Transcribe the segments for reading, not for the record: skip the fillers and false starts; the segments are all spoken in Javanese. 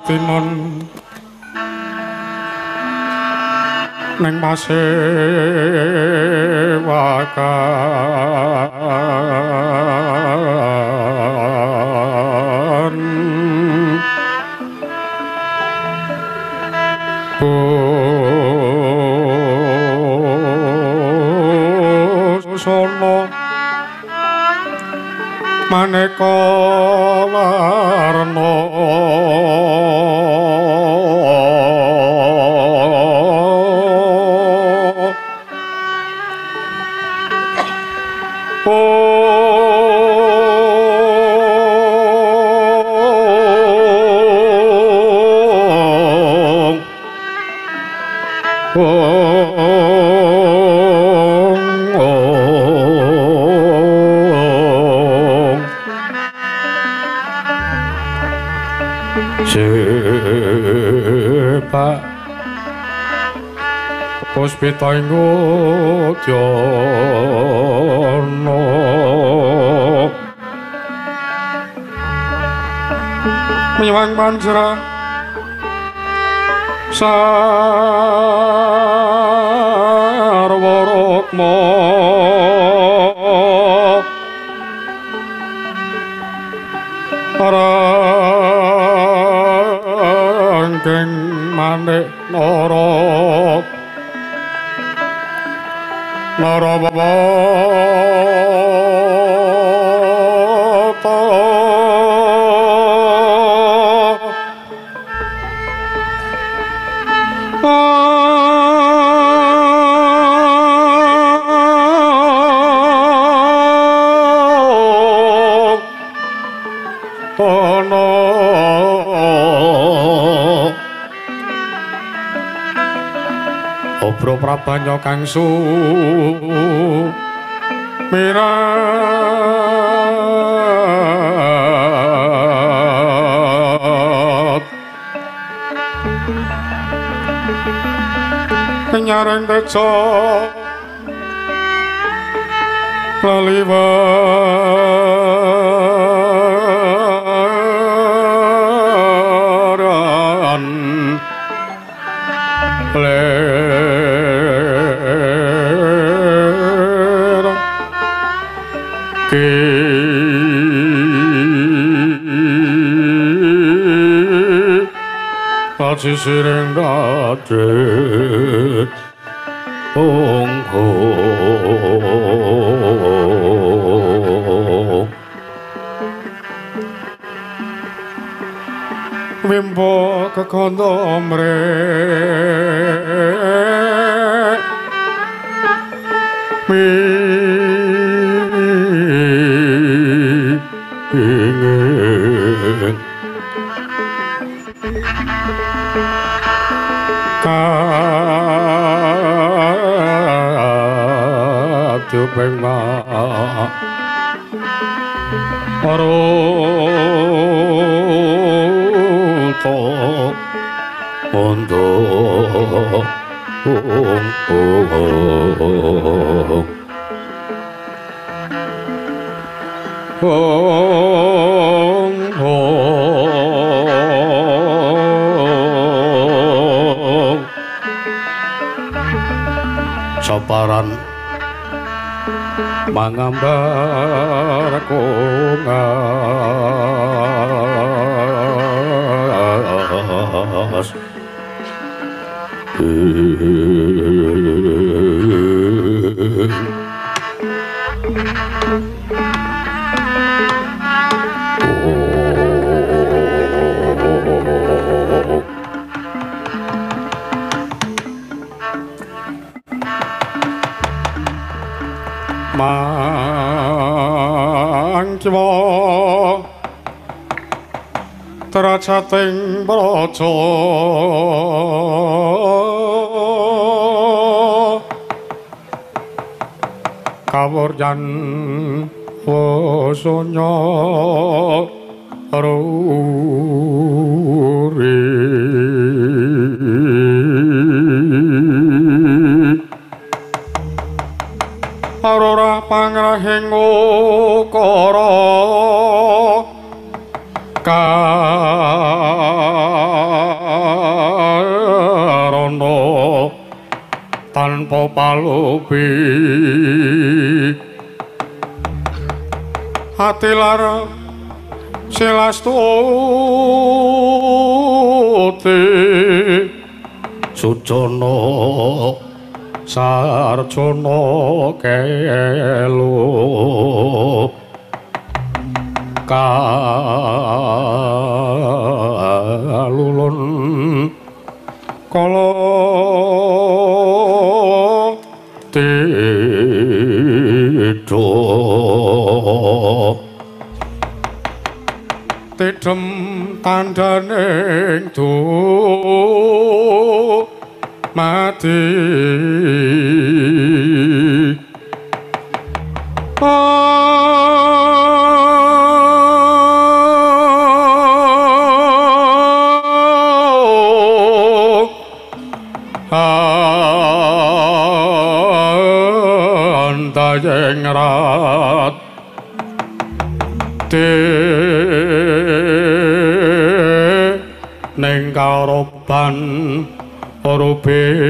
tinon neng pasewakan busana maneka warna Pak Puspita Inggodyana miwang panjra sarwa rukma rangkeng manik Narabata Obro prabanya kang sumirat penyaring teca laliwaran sisiring dadet ongho wimbo kekondo mrek ingin kadupeng maruto mondo saparan mangambar kongas mangkiwa tracating braca kawuryan wasanya ruri aurora pangrahing ukara tanpa palupi ati lara selastuti sucana sarjana kelu kalulun kala tido tidem tandhaning mati antayeng rat ning karoban rubeto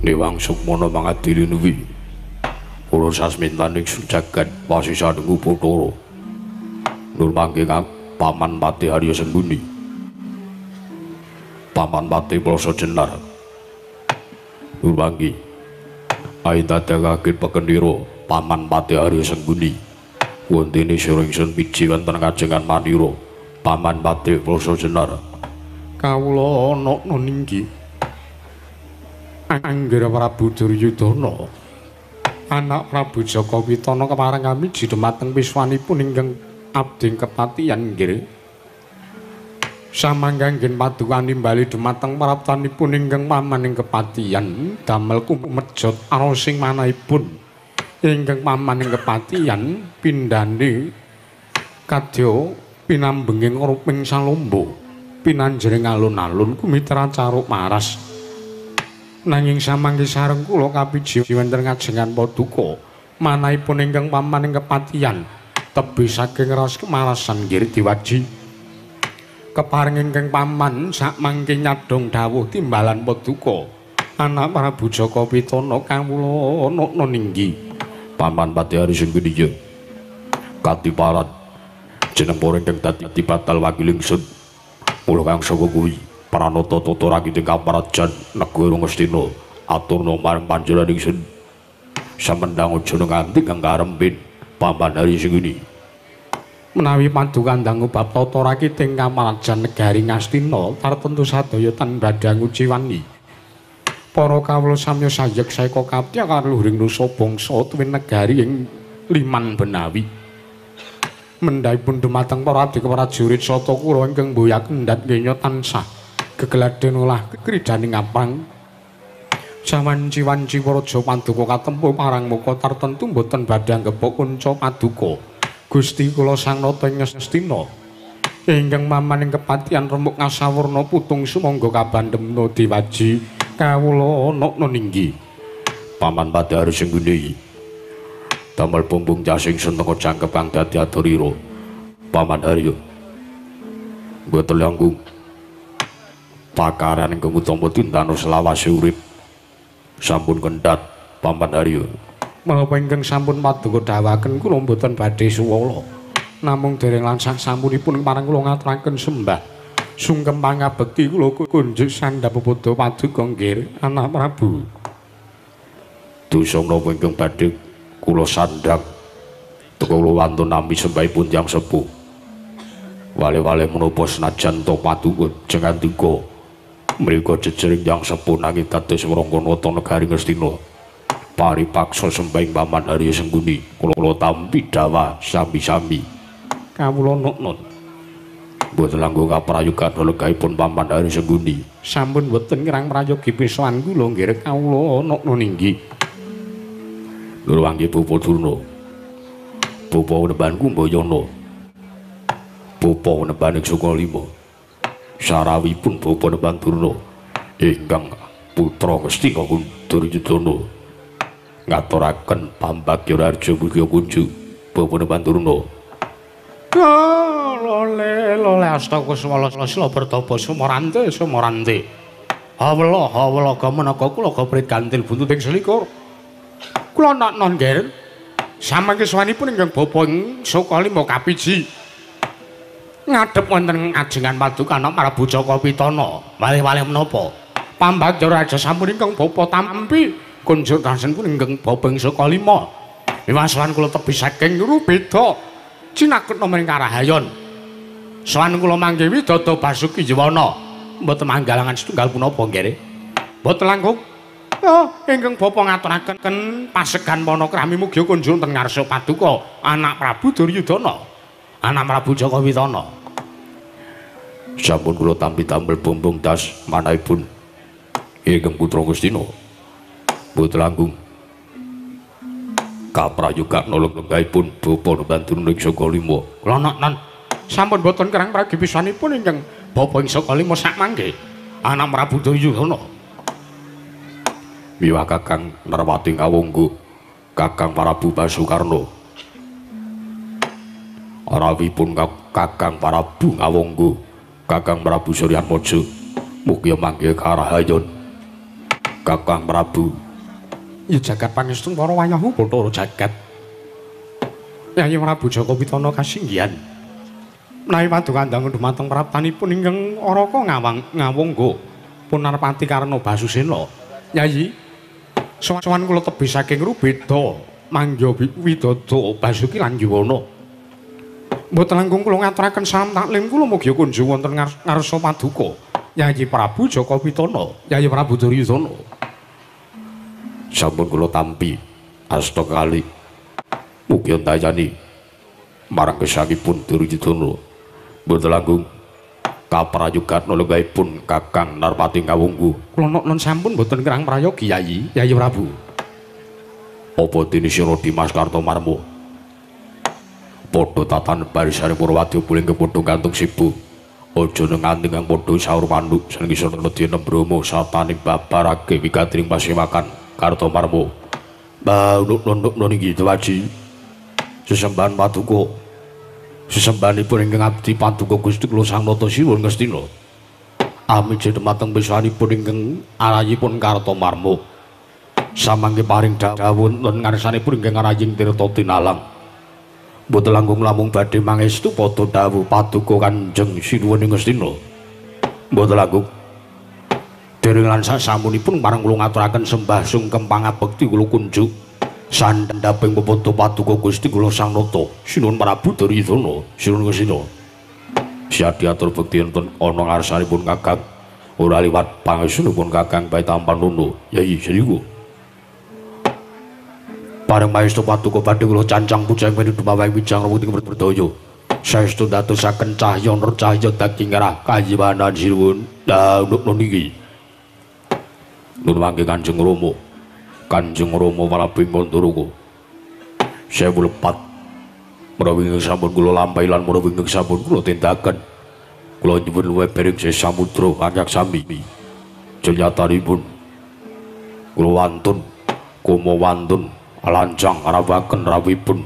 Niwang Sukmana mangadili nuwi kula sasmintaning sujagat pasisadeng Bathara nur mangke Paman Pati Harya Sengguni Paman Pati Plasa Jenar nur mangke aidadekake pekendira Paman Pati Harya Sengguni wontene sira-ingsun piji wonten kajengan manira Paman Pati Plasa Jenar kawula ana ninggi Anggira Prabu Duryudana anak Prabu Jaka Pitana kepareng kami dhumateng piswanipun ingkang abdi kepatihan nggih samangga paduka nimbali dhumateng praptanipun ingkang pamaning kepatihan damel kumejot arosing manahipun ingkang pamaning kepatihan pindhane kadya pinambenging ruping salomba pinanjering alun-alun kumitra caruk maras nanging samangke sareng kula kapiji wonten ngajengan paduka manahipun ingkang pamaning kepatihan tebih saking ras kemarasan nggih diwaji keparing ingkang paman sakmangke nyadong dawuh timbalan paduka anak Prabu Jaka Pitana kawula ana ninggi Paman Pati Harya Sengguni katiparan jeneng para ingkang dadi batal wakiling sun kula kang saka kuwi Pranata tata rakiting kaparajan negara Ngastina aturna marang panjenengan ingsun samendang aja nganti kang karempin Paman Harya Sengguni menawi padukan dangu bab tata rakiting kaparajan negari Ngastina tartentu sadaya tan badhang uciwani para kawula samya sayek saeka kaptya karo luhuring nusa bangsa tuwin negari ing Liman Benawi mendhaipun dumateng para abdi prajurit sata kura ingkang mboya kendhat ngenya tansah gegeladen olah kekridaning apang sawanci-wanci praja paduka katempuh parang muka tartentu boten badhe anggepok kunca paduka Gusti kula sang nata ing Ngastina ingkang mamaning kepatihan remuk ngasawurna putung sumangga kabandhemna diwaji kawula ana ninggi Paman Pati Harya Sengguni damel bumbung jasing senenga jangkep kang dadi adharira Paman Harya mboten langkung pakaran ingkang utama tindana selawase urip sampun kendhat Paman Harya menapa ingkang sampun paduka dawuhaken kula mboten badhe suwala namung dereng lansah sampunipun parang kula ngaturaken sembah sungkem pangabekti kula kunjuk sandhap padha paduka nggih anak Prabu dosa menapa ingkang badhe kula sandhap teka kula wantun nampi sembahipun Hyang Sepuh wale-wale menapa senajan to paduka jenengan tiga mriko jejering Hyang Sepuh nanging dados wrangga negari Ngastina paripaksa sembahing Paman Harya Sengguni kula tampi dawa sami-sami kawula nun mboten langkung kaprayogan legahipun Paman Harya Sengguni sampun mboten kirang prayogi pisowan kula nggih kawula nun inggih Lur Wangge Bapa Durna Bapa Neban Kumbayana Bapa Nebaning Sukalima sarawipun Bapa Pandurna ingkang putra Ngastina Duryudana ngaturaken pambagya raja mugi kunjuk Bapa Pandurna. Lole astaga swala bertapa sumorante. Hawela gamenaka kula gaprit gantil buntuting selikur. Kula non nggih. Samangke sawanipun ingkang bapa ing Sokalima kapiji. Ngadhep wonten ajengan paduka ana Prabu Jaka Pitana. Malih-malih menapa? Pambagya raja sampun ingkang bapa tampi kunjuk tansipun ingkang bapa ing Sokalima. Wiwasan kula tebih saking rubeda. Cinakut nomering karahayon. Sawan kula mangke widada Basuki Yawana. Mboten manggalangan setunggal punapa nggih. Mboten langkung. Ingkang bapa ngaturaken pasegan panakrami mugi kunjung ten ngarsa paduka anak Prabu Duryudana. Anak Prabu Jaka Pitana. Sampun kula tampi tampil bumbung tas manahipun ingkang putra Ngastina. Mboten langkung. Kaprayogan lenggahipun Bapa Pandurna ing Sokalima. Kula non sampun boten kerang pragi pisanipun ingkang bapa ing Sokalima sakmangke anak Prabu Duryudana. Miwah Kakang Narwati Ngawunggu, Kakang Prabu Basukarna. Rawipun Kakang Prabu Ngawunggu, Kakang Prabu Suryatmaja, mugi mangke karahayon. Kakang Prabu ya jagat pangestung para wayahu Bathara jagat. Yayi Prabu Jaka Pitana kasinggihan. Menawi padukandangun dumateng praptanipun ingkang Araka Ngawungga Punarpati Karna Basusena. Yayi sowan kula tebih saking rubeda mangya widada Basuki lan Yuwana. Mboten langkung kula ngaturaken salam taklim kula mugi kunjung wonten ngarsa paduka Yayi Prabu Jaka Pitana, Yayi Prabu Duryudana. Sampun kula tampi asta kali mugi ndayani marang gesangipun Duryudana. Mboten langkung kaprayogan lenggahipun Kakang Narpati Ngawunggu. Kula non sampun boten kirang prayogi Yayi Prabu. Apa dene sira Dimas Kartomarma? Padha tatan barisane Purwadya puling kepadha gantung sibu. Aja nganti kang padha saur panduk sing isa nedya Bromo sataning babarake wigatring pasewakan Kartomarma. Nduk niki Dewaji. Sesembahan paduka sesembahanipun ingkang abdi paduka Gusti kula Sang Nata Sinuwun Ngastina. Amiji dumateng pisanipun ingkang arayipun Kartomarma. Samangke paring dawuh wonten ngarsanipun ingkang araying Tirta Tinalang. Mboten langkung lamun badhe mangestu padha dawuh paduka Kanjeng Sinuwun Ngastina. Mboten langkung dereng lan sasampunipun marang kula ngaturaken sembah sungkem pangabekti kula kunjuk sandhaping pepodo paduka Gusti kula Sang Nata Sinuwun Prabu Duryudana Sinuwun Ngastina. Siadi atur bekti enten ana ngarsanipun Kakang ora liwat pangestunipun Kakang Paitampanuna Yayi Sriku. Pareng maestu paduka badhe kula cancang pujang menika dumawang wijang rawuhing berdaya. Saestu dadosaken cahya nur cahya daging ngarah kayiwanan Sinuwun nduk niki. Nuwun mangke Kanjeng Rama Prabu Manduraka. Sewu lepat menawi sampun kula lampahi lan menawi sampun kula tindakaken. Kula nyuwun luwih bering samudra anyak sami. Jenyatanipun kula wantun kuma wantun lancang arawaken rawipun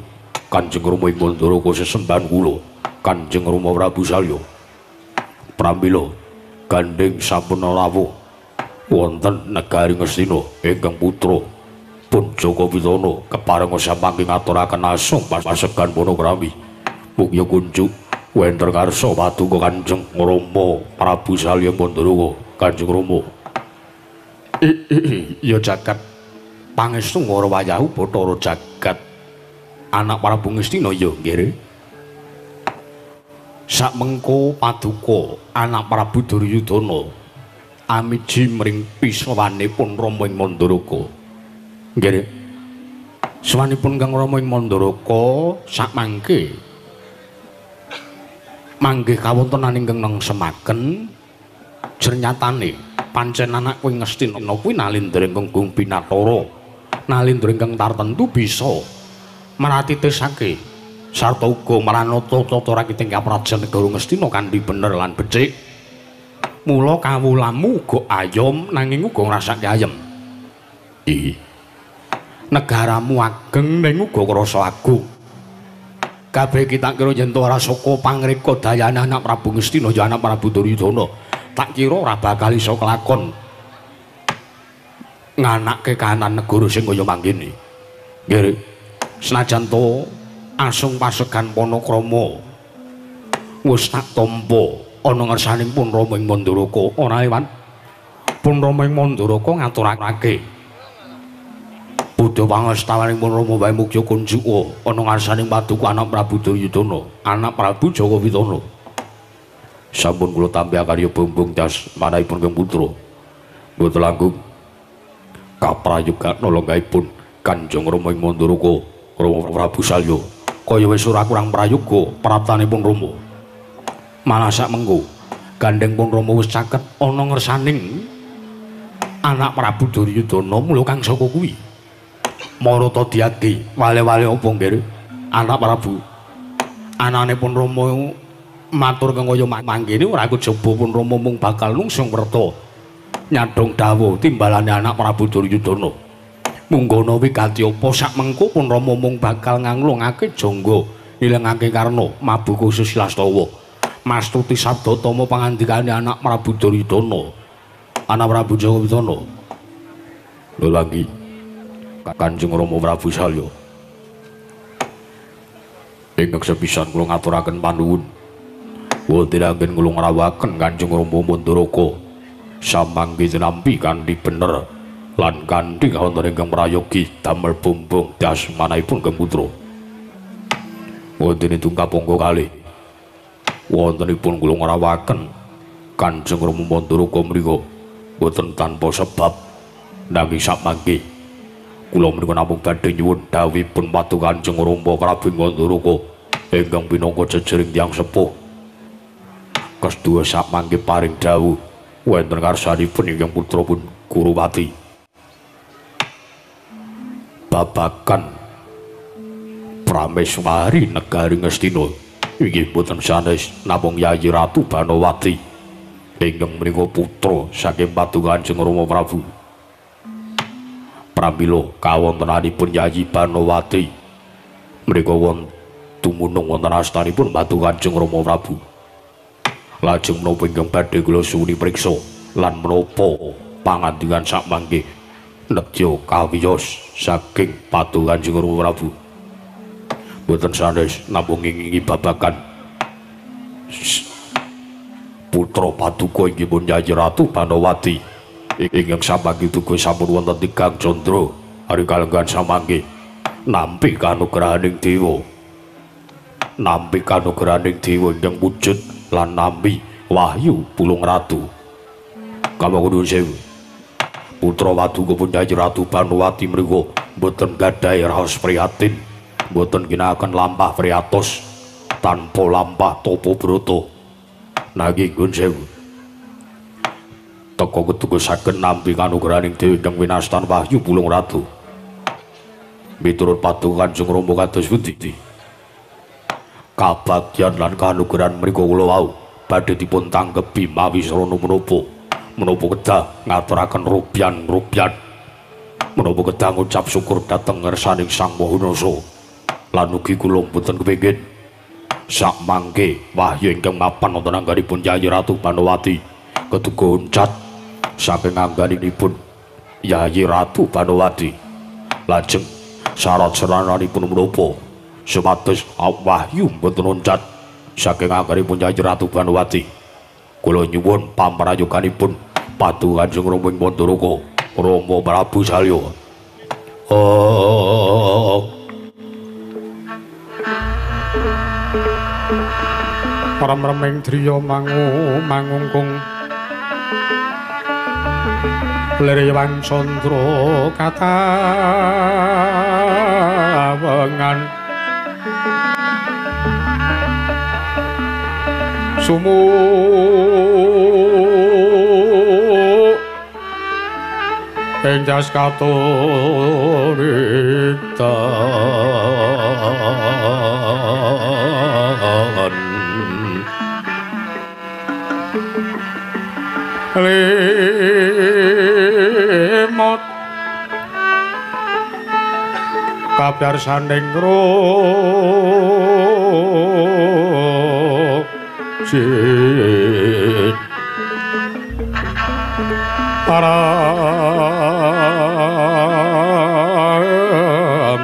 Kanjeng Rama Manduraka sesembahan kula Kanjeng Rama Prabu Salya. Pramila gandeng sampun rawuh wonten negari Ngastina ingkang putra pun Jaka Pitana keparenga samangke ngaturaken asung pasegan panakrami mugi kunjuk wonten ngarsa paduka Kanjeng Rama Prabu Salya Manduraka. Kanjeng Rama ya jagat pangestu ngara wayahu Bathara jagat anak Prabu Ngastina ya nggih. Sakmengko paduka anak Prabu Duryudana amiji mring pisawanipun Rama ing Manduraka. Nggih. Sawanipun Kang Rama ing Manduraka sakmangke manggih kawontenan ingkang nengsemaken jernyatane pancen anak kuwi Ngastina kuwi nalindra ingkang Gung Pinatara, nalindra ingkang tartentu bisa maratitisake sarta uga maranata tata rakiting kaprajan negara Ngastina kanthi bener lan becik. Mula kawulamu uga ayom nanging uga ngrasake ayem. Iki negaramu ageng ning uga krasa agung. Kabeh kita kira yen ora saka pangreka dayane anak Prabu Ngastina ya anak Prabu Duryudana, tak kira ora bakal iso kelakon nganake kahanan negara sing kaya mangkene. Nggih, senajan to asung pasegan Panakrama wis tak tampa ana ngersaning pun Rama ing Mandaraka, ora ewan pun Rama ing Mandaraka ngaturake Buddha pangestawaning pun Rama wae mugya kunjuka ana ngarsaning paduka anak Prabu Duryudana, anak Prabu Jagawidana. Sampun kula tampi karya bumbung das manahipun Kang Putra. Mboten langkung kaprayogan nulungaipun Kanjeng Rama ing Mandaraka, Rama Prabu Salya. Kaya wis ora kurang prayoga praptanipun Rama. Malah sak mengko gandeng pun Rama wis caket ana ngersaning anak Prabu Duryudana mula kang saka kuwi. Marata diadi wale-wale apa nggih anak Prabu anane pun Rama matur kang kaya mangkene ora kejaba pun Rama mung bakal nungsung werta nyadong dawuh timbalane anak Prabu Duryudana. Munggono wigati apa sak mengko pun Rama mung bakal nganglungake jangga nilengake karna mabuka Susilastawa mastuti sabda tama pangandikane anak Prabu Duryudana, anak Prabu Jagawidana. Lho lagi Kanjeng Rama Prabu Salya, ingkang sepisan kula ngaturaken panuwun wonten anggen kula ngrawuhaken Kanjeng Rama Mandaraka samangke nampi kanthi bener lan kanthi wonten ingkang prayogi damel bumbung das manahipun Kang Putra. Wonten tungkap pangga kalih wontenipun kula ngrawuhaken Kanjeng Rama Mandaraka mriku boten tanpa sebab nanging samangke kula menika namung badhe nyuwun dawuhipun paduka Kanjeng Rama Prabu Mandaraka ingkang pinangka jejering tiyang sepuh kedua samangke paring dawuh wonten karsanipun ingkang putrapun Kuruwati babagan prameswari negari Ngastina inggih boten sanes namung Yayi Ratu Banowati ingkang menika putra saking paduka Kanjeng Rama Prabu. Pramila kawontenanipun Yayi Banowati mriku tumunung wonten astanipun paduka Kanjeng Rama Prabu. Lajeng menapa ingkang badhe kula suwuni priksa lan menapa pangandikan sakmangke nedya kawiyos saking paduka Kanjeng Rama Prabu. Boten sanes namung ngingi babagan putra paduka inggih Yayi Ratu Banowati ingkang samangke tugu sampun wonten tigang candra ari kalenggan samangke nampi kanugrahaning dewa ingkang wujud lan nampi wahyu pulung ratu. Kamakudu sewu putra paduka Yayi Ratu Banowati mriku boten gadhahi raos prihatin, boten ginakaken lampah priatos tanpa lampah tapa brata, nanging gun sewu teka ketukusaken nampi kanugrahaning dewa ingkang winastan wahyu pulung ratu. Miturut paduka Kanjeng Rama kados pundi kabagyan lan kanugrahan mriku kula wau badhe dipun tangkepi mawi sarana menapa kedah ngaturaken rubyan menapa kedah ngucap syukur dhateng ngersaning Sang Mahanasa lan ugi kula boten kepengin sakmangke wahyu ingkang mapan wonten anggenipun Yayi Ratu Banowati ketuga uncat saking anggenipun Yayi Ratu Banowati lajeng sarat-sarananipun menapa supados wahyu boten uncat saking anggenipun Yayi Ratu Banowati. Kula nyuwun pamrayoganipun paduka Kanjeng Rama ing Mandaraka Rama Prabu Salya. Paramremeng driya mangungkung lirewang sondra katawengan sumuk ing jas katuritan limut kapiarsaning rojit para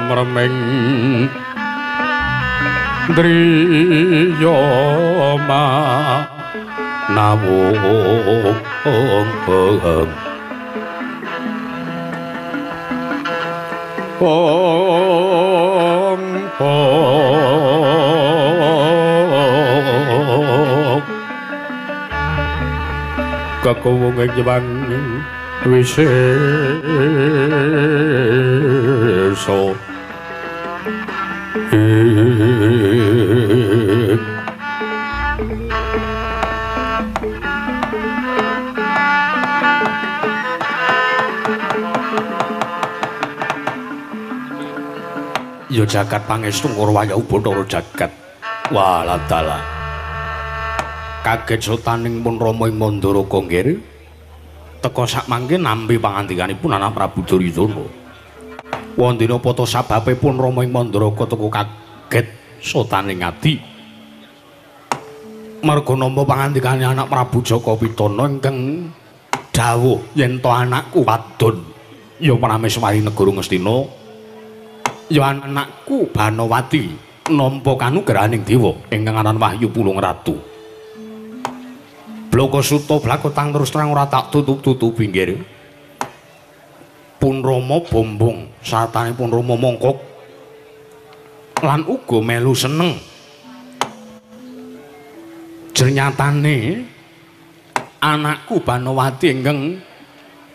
mremeng driyama nawung kakuwung ing nyewang wisesa ya jagat pangestu Ngurwaya Bathara jagat waladala kaget sotaning pun Rama ing Mandaraka nggih teka sakmangke nampi pangandikanipun anak Prabu Duryudana wondene apa ta sababipun Rama ing Mandaraka teka kaget sotaning ati merga nampa pangandikane anak Prabu Jaka Pitana ingkang dawuh yen to anakku wadon ya prameswari negara Ngastina ya anakku Banawati nampa kanugrahaning dewa ingkang aran Wahyu Pulung Ratu. Bloko Suta blakotang terus terang ora tak tutup-tutupi nggih. Pun Rama bombong sartanipun Rama mongkok lan uga melu seneng. Jernyatane anakku Banawati ingkang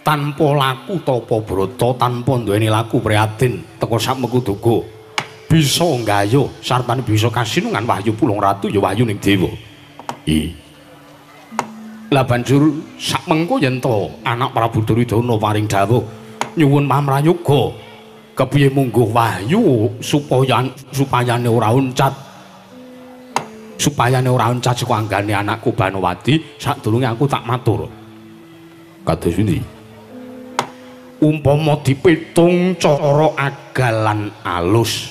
tanpa laku tapa brata tanpa duweni laku prihatin teka sakmeku duga bisa nggayuh sartane bisa kasinungan Wahyu Pulung Ratu ya wahyuning dewa. Lah banjur sakmengko yen to anak Prabu Duryudana paring dawuh nyuwun pamrayoga kepiye mungguh wahyu supayane ora oncat saka anggane anakku Banawati sadurunge aku tak matur. Kados pundi? Umpama dipitung cara agal lan alus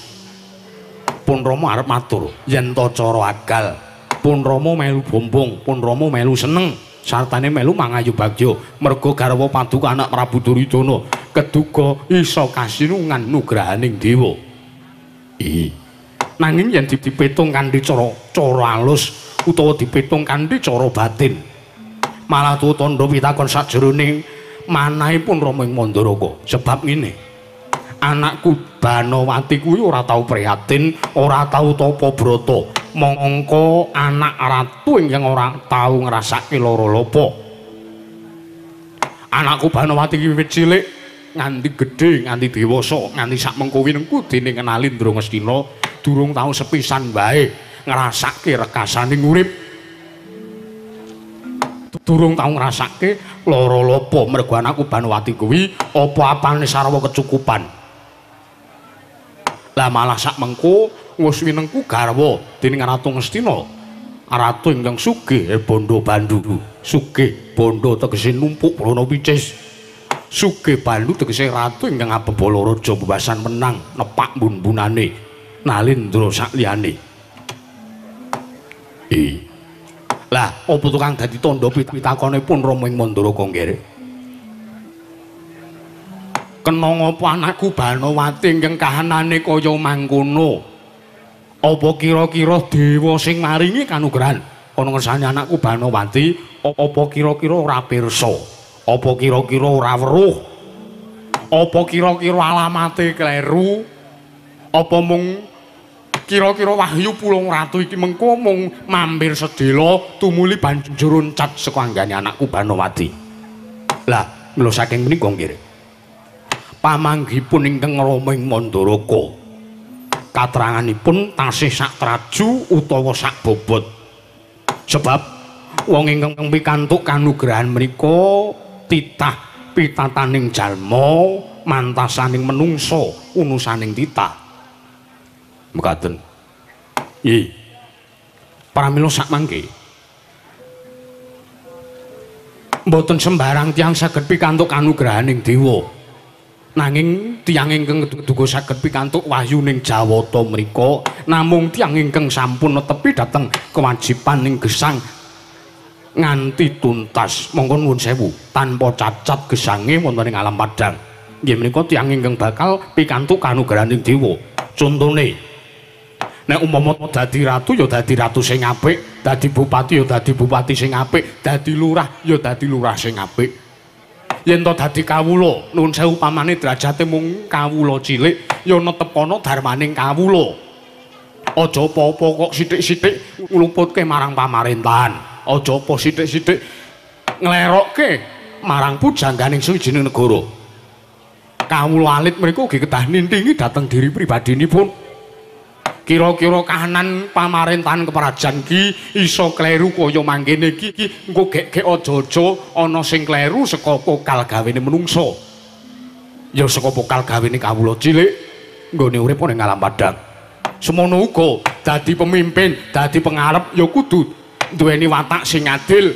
pun Rama arep matur yen to cara agal pun Rama melu bombong pun Rama melu seneng sartane melu mangayu bagya merga garwa paduka anak Prabu Duryudana keduga isa kasinungan nugrahaning dewa. Nanging yen dipitung kanthi cara alus utawa dipitung kanthi cara batin malah tuwa tandha pitakon sajroning manahipun Rama ing Mandaraka sebab ngene anakku Banawati kuwi ora tau prihatin ora tau tapa brata mongko anak ratu ingkang ora tau ngrasake lara lapa anakku Banawati iki wiwit cilik nganti gedhe nganti dewasa nganti sakmengko winengku dene kenali Ndra Ngastina durung tau sepisan wae ngrasake rekasaning urip durung tau ngrasake lara lapa mergo anakku Banawati kuwi apa-apane sarwa kecukupan. Lah malah sakmengko wis winengku garwa dening Ratu Ngastina. Ratu ingkang sugih bondo bandu. Sugih bondo tegese numpuk brana picis. Sugih bandu tegese ratu ingkang abebala raja bebasan menang nepak mbun-bunane Nalindra sakliyane. Lah, apa tukang dadi tandha pitakonipun Rama ing Mandaraka nggih? Kena ngapa anakku Banawati ingkang kahanane kaya mangkono? Apa kira-kira dewa sing maringi kanugrahan ana ngersane anakku Banawati? Apa kira-kira ora pirsa? Apa kira-kira ora weruh? Apa kira-kira alamate kleru? Apa mung kira-kira Wahyu Pulung Ratu iki mengko mung mampir sedhela tumuli banjur oncat saka anggane anakku Banawati. Lah, mila saking menika nggih. Pamanggipun ingkang Rama ing Mandaraka. Katranganipun tasih sak traju utawa sak bobot. Sebab wong ingkang pikantuk kanugrahan menika titah pitataning jalma, mantasaning menungsa, unusaning titah. Mekaten. Pramila sak mangke. Mboten sembarang tiyang saged pikantuk kanugrahaning dewa. Nanging tiyang ingkang duga saged pikantuk wahyuning Jawata mriku namung tiyang ingkang sampun netepi dhateng kewajiban ing gesang nganti tuntas. Monggo nuwun sewu tanpa cacat gesange wonten ing alam padang. Nggih menika tiyang ingkang bakal pikantuk kanugrahaning dewa. Contone nek umpama dadi ratu ya dadi ratu sing apik, dadi bupati ya dadi bupati sing apik, dadi lurah ya dadi lurah sing apik. Yen to dadi kawula, nuwun sewu pamane derajate mung kawula cilik, ya netepana darmaning kawula. Aja apa-apa kok sithik-sithik ngluputke marang pamaréntahan. Aja apa sithik-sithik nglerokke marang pujangganing sawijining negara. Kawula alit mriku ugi kedah nintingi dhateng diri pribadinipun. Kira-kira kahanan pamaréntahan keprajan ki iso kleru kaya mangkene iki engko gek-gek aja-aja ana sing kleru saka pokal gawene menungsa. Ya saka pokal gawene kawula cilik nggone urip ning alam padang. Semono uga dadi pemimpin, dadi pengarep ya kudu duweni watak sing adil.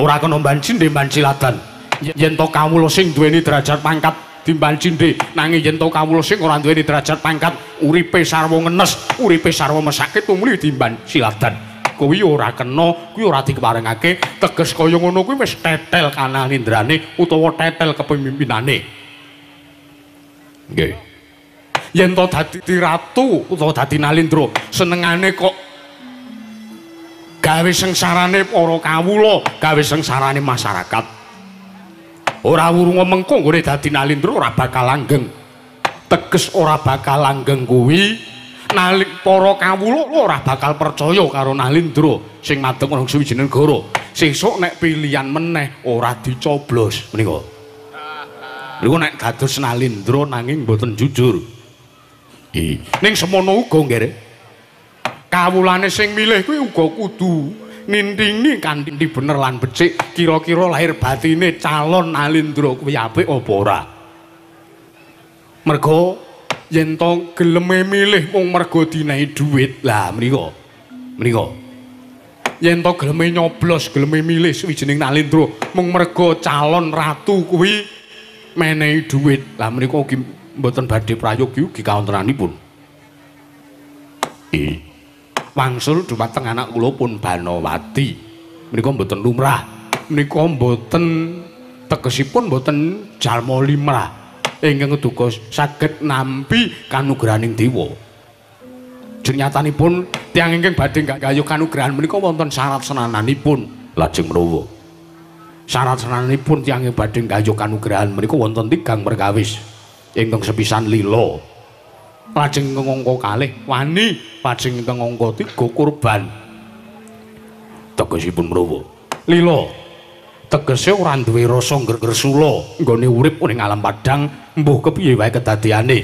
Ora kena mbanci mbanciladan. Yen to kawula sing duweni derajat pangkat timbal cindhe, nanging yen to kawula sing ora duweni derajat pangkat uripe sarwa ngenes, uripe sarwa mesake tumuli timbal siladan. Kuwi ora kena, kuwi ora dikeparengake. Teges kaya ngono kuwi wis tetel kanalindrane utawa tetel kepemimpinane. Nggih. Yen to dadi ratu utawa dadi nalindra, senengane kok gawe sengsarane para kawula, gawe sengsarane masyarakat. Ora wurunga mengko nggone dadi nalindra ora bakal langgeng. Teges ora bakal langgeng kuwi para kawula ora bakal percaya karo nalindra sing madhep ana suwijining negara. Sesuk nek pilihan meneh ora dicoblos menika. Niku nek dados nalindra nanging mboten jujur. Ning semono uga nggih. Kawulane sing milih kuwi uga kudu nintingi kanthi bener lan becik kira-kira lahir batine calon nalindra kuwi apik apa ora. Mergo yen to geleme milih mung mergo dinehi dhuwit. Lah menika. Yen to geleme nyoblos, geleme milih sawijining nalindra mung mergo calon ratu kuwi menehi dhuwit. Lah menika ugi mboten badhe prayogi ugi kawontenanipun. Wangsul dumateng anak kula pun Banawati menika mboten lumrah, menika mboten tegesipun mboten jalma limrah ingkang duka saged nampi kanugrahaning dewa. Jenyatanipun tiyang ingkang badhe gayuh kanugrahan menika wonten syarat senananipun. Lajeng menawa syarat senananipun tiyang ingkang badhe gayuh kanugrahan menika wonten 3 perkawis ingkang sepisan lila. Lajeng ingkang angka kalih wani, lajeng ingkang angka 3 kurban. Tegesipun menawa lila tegese ora duwe rasa ngresula nggone urip ning alam padang mbuh kepiye wae kedadiane.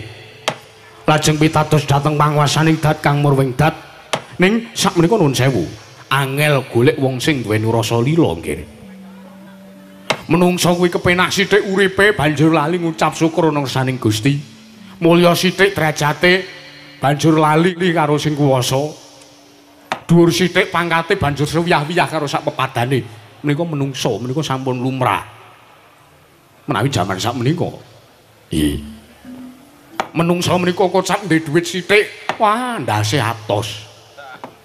Lajeng pitados dhateng panguwasaning dat Kang Murwing Dat ning sakmenika nuwun sewu angel golek wong sing duweni rasa lila nggih. Menungsa kuwi kepenak sithik uripe banjur lali ngucap syukur nang saning Gusti. Mulya sithik derajate banjur lali karo sing kuwasa. Dhuwur sithik pangkate banjur sewiyah-wiyah karo sak pepadane. Menika menungsa menika sampun lumrah. Menawi jaman sak menika. Nggih. Menungsa menika kocap ndek dhuwit sithik, wah ndase atos.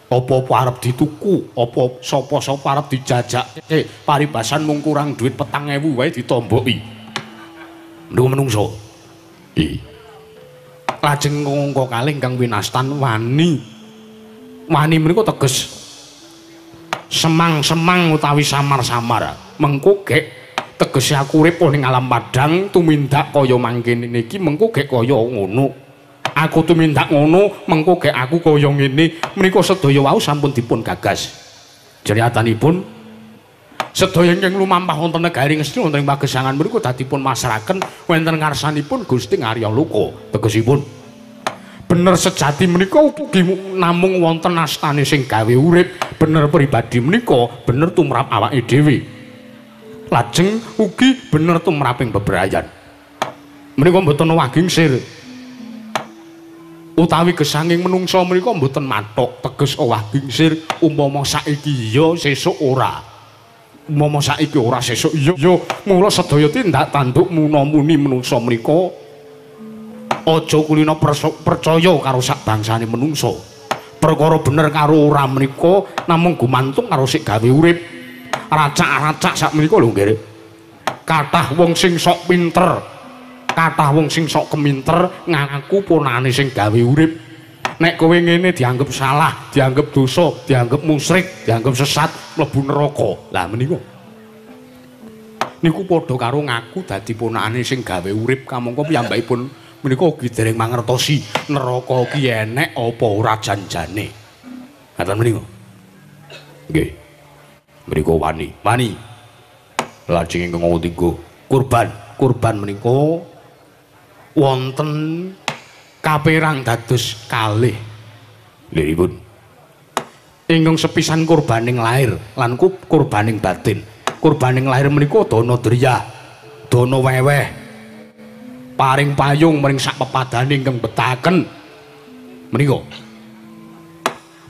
Apa-apa arep dituku, apa sapa-sapa arep dijajake, paribasan mung kurang dhuwit 4.000 wae ditomboki. Menika menungsa. Nggih. Lajeng angka kalih ingkang winastan wani. Wani menika teges semang-semang utawi samar-samar. Mengko gek tegese aku urip ning alam padang tumindak kaya mangkene niki mengko gek kaya ngono. Aku tumindak ngono mengko gek aku kaya ngene. Menika sedaya wau sampun dipun gagas. Jeriyatanipun sedaya ingkang lumampah wonten negari Ngesti wonten ing pagesangan menika dadipun masraken wonten ngarsanipun Gusti Ngarya Loka. Tegesipun bener sejati menika ugi namung wonten astane sing gawe urip, bener pribadi menika bener tumrap awake dhewe. Lajeng ugi bener tumraping bebrayan. Menika mboten wagingsir. Utawi gesanging menungsa menika mboten mathok, teges wagingsir umpama saiki iya sesuk ora. Momo saiki ora sesuk iya mula sedaya tindak tanduk muna-muni menungsa mriku aja kulina percaya karo sak bangsane menungsa. Perkara bener karo ora menika namung gumantung karo sik gawe urip. Racak-racak sak menika lho nggih. Kathah wong sing sok pinter, kathah wong sing sok keminter ngaku ponakane sing gawe urip. Nek kowe ngene dianggep salah, dianggep dosa, dianggep musyrik, dianggep sesat, mlebu neraka. Lah menika niku padha karo ngaku dadi ponakane sing gawe urip kamangka piyambakipun menika ugi dereng mangertosi neraka ki enek apa ora janjane. Ngaten menika. Nggih. Menika wani. Lajeng ingkang ketiga, kurban menika wonten kapérang dados kalih. Liripun. Ingkang sepisan kurbaning lahir lan kurbaning batin. Kurbaning lahir menika dana driyah, dana weweh. Paring payung maring sak pepadane ingkang betahaken. Menika.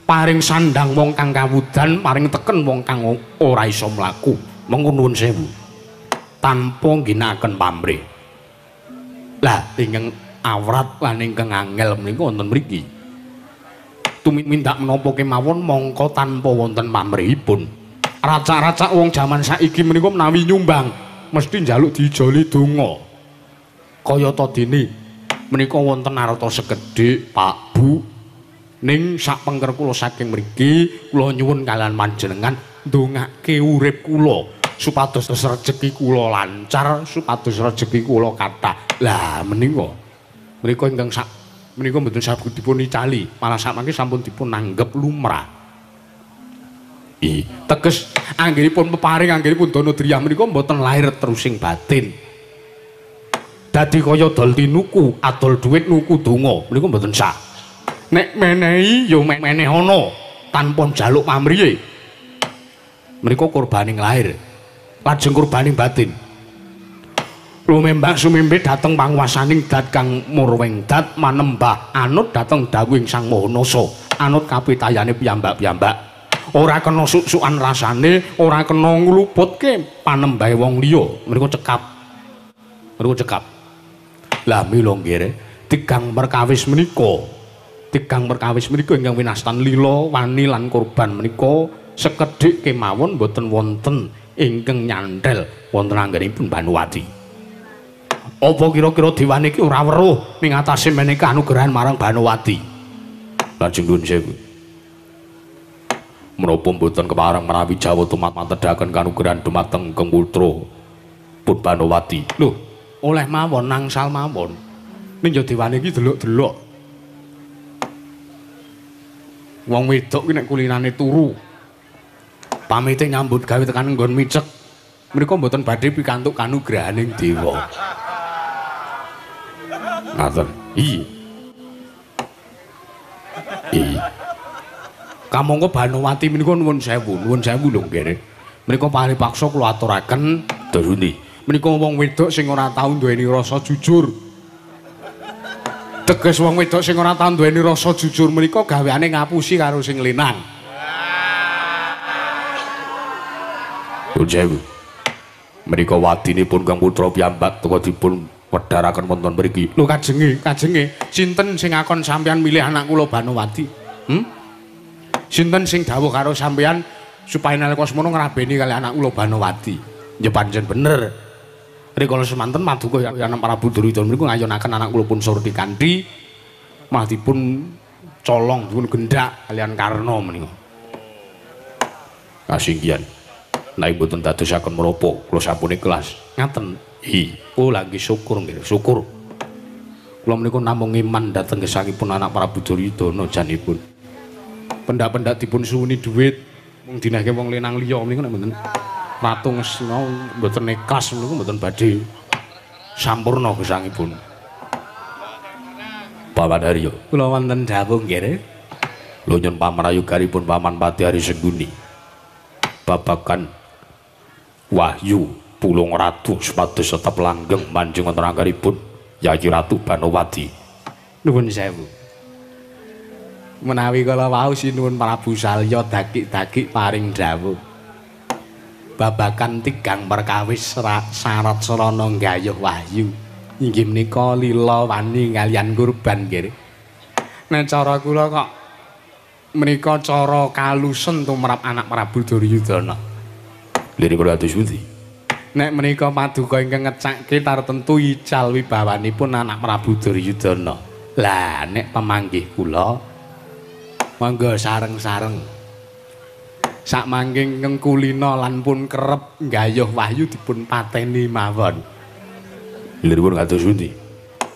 Paring sandang wong kang kawudan, paring teken wong kang ora iso mlaku. Monggo nuwun sewu. Tanpa ngginakaken pamrih. Lah ingkang awrat lan ingkang angel menika wonten mriki. Tumindak menapa kemawon mongko tanpa wonten pamrihipun. Racak-racak wong jaman saiki menika menawi nyumbang mesti njaluk dijoli donga. Kaya ta dene menika wonten arta sekedhik Pak Bu ning sak pengker kula saking mriki kula nyuwun kalian panjenengan ndongake urip kula supados rejeki kula lancar, supados rejeki kula kathah. Lah menika ingkang sak menika mboten saged dipun icali, malah sakmangke sampun dipun anggep lumrah. Teges anggenipun peparing, anggenipun dana driyah menika mboten lahir terusing batin. Dadi kaya dol tinuku, adol dhuwit nuku donga, menika mboten sah. Nek menehi ya meneh ana tanpa njaluk pamrihe. Menika kurbaning lahir. Lajeng kurbaning batin. Lumembak sumimpe dateng panguwasaning dat kang murweng dat manembah anut dateng dawuhing Sang Maha Nasa, anut kapitayane piyambak-piyambak. Ora kena suk-sukan rasane, ora kena ngluputke panembahe wong liya. Menika cekap. Lah mila nggih, tigang perkawis menika ingkang winastan lila, wani lan kurban menika sekedhik kemawon boten wonten ingkang nyandhel wonten anggenipun Banowati. Apa kira-kira dewane iki ora weruh ning atase menika anugrahan marang Banowati. Lajeng nuwun sewu. Menapa mboten kepareng menawi Jawa tumatedaken kanugrahan dumateng Kang Putra pun Banowati. Lho, oleh mawon nangsal mawon. Ning ya dewane iki delok-delok. Wong wedok ki nek kulinane turu. Pamite nyambut gawe tekan nggon micek. Menika mboten badhe pikantuk kanugrahaning dewa. Ngaten. Iya. Kamangka Banowati menika nuwun sewu lho nggih. Menika paripaksa kula aturaken Daruni. Menika wong wedok sing ora tau duweni rasa jujur. Teges wong wedok sing ora tau duweni rasa jujur menika gaweane ngapusi karo sing lenang. Nuwun sewu. Menika wadinipun Kang Putra piyambak teka dipun wedharaken wonten mriki. Lho kajenge, sinten sing akon sampeyan milih anak kula Banowati? Sinten sing dawuh karo sampeyan supaya nalika semono ngrabeni kali anak kula Banowati? Ya pancen bener. Rikala semanten Maduka Yanem Prabu Duryudana menika ngayonaken anak kula pun Surti Kanthi malah dipun colong, dipun gendak kalian Karna menika. Kasinggihan. Nek mboten dadosaken menapa kula sampun ikhlas. Ngaten. Oh lagi syukur nggih, syukur. Kula menika namung iman dhateng gesangipun anak Prabu Duryudana janipun. Pendak-pendak dipun suwuni dhuwit mung dinahke wong lenang liya menika nek mboten patung esna mboten ikhlas menika mboten badhe sampurna gesangipun. Paman Haryo, kula wonten dawuh nggih. Lho nyun pamrayoganipun Paman Pati Hari Sengguni. Babagan Wahyu Pulung Ratu supados tetep langgeng manjing wonten anggaripun Yayi Ratu Banowati. Nuwun sewu. Menawi kala wau sinuwun Prabu Salya daki-daki paring dawuh. babakan tigang perkawis syarat sarana nggayuh wahyu. Inggih menika lila wani kaliyan kurban nggih. Nek cara kula kok menika cara kalusen tumrap anak Prabu Duryudana. Liripun kados pundi? Nek menika paduka ingkang ngecakke tartentu ical wibawanipun anak Prabu Duryudana. Lah nek pamanggih kula monggo sareng-sareng sak mangking ingkang kulina lan pun kerep nggayuh wahyu dipun pateni mawon. Liripun kados pundi?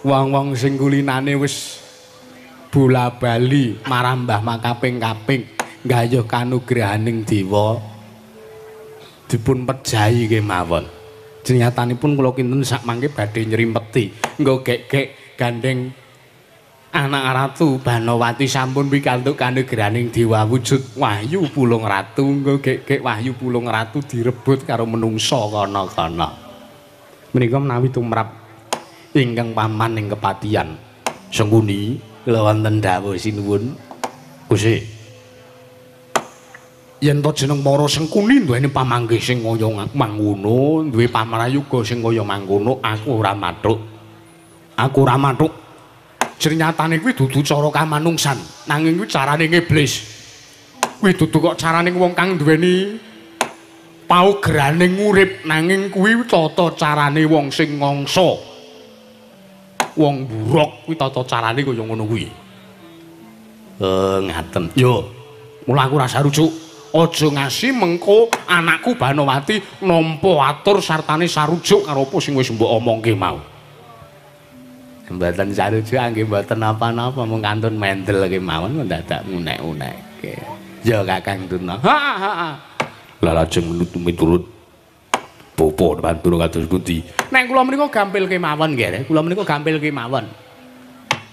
Wong-wong sing kulinane wis bola-bali marambah makaping-kaping nggayuh kanugrahaning dewa dipun pejahi kemawon. Jenyatanipun kula kinten sak mangke badhe nyrimpeti nggo gek-gek gandeng anak ratu Banowati sampun pikantuk kanugrahaning dewa wujud wahyu pulung ratu nggo gek-gek wahyu pulung ratu direbut karo menungsa kana-kana. Menika menawi tumrap ingkang paman ing kepatihan. Sengkuni kula wonten dawuh sinuwun. Gusti yen to jeneng para Sengkuni duweni pamanggih sing kaya mangkono, duwe pamrayoga sing kaya mangkono, aku ora mathuk. Aku ora mathuk. Jernyatane kuwi dudu cara kamanungsan, nanging kuwi carane iblis. Kuwi dudu kok carane wong kang duweni paugerane urip, nanging kuwi tata carane wong sing ngangsa. Wong buruk kuwi tata carane kaya ngono kuwi. Ngaten. Yo, mula aku rasa rujuk. Aja ngasi mengko anakku Banowati nampa atur sartane sarujuk karo apa sing wis mbok omongke mau. Mboten sarujuk nggih mboten napa-napa mung kantun mendel kemawon dadak ngunek-unekke. Ya Kakang Tuna. Lah lajeng miturut popo bantu kados pundi? Nek kula menika gampil kemawon nggih, kula menika gampil kemawon.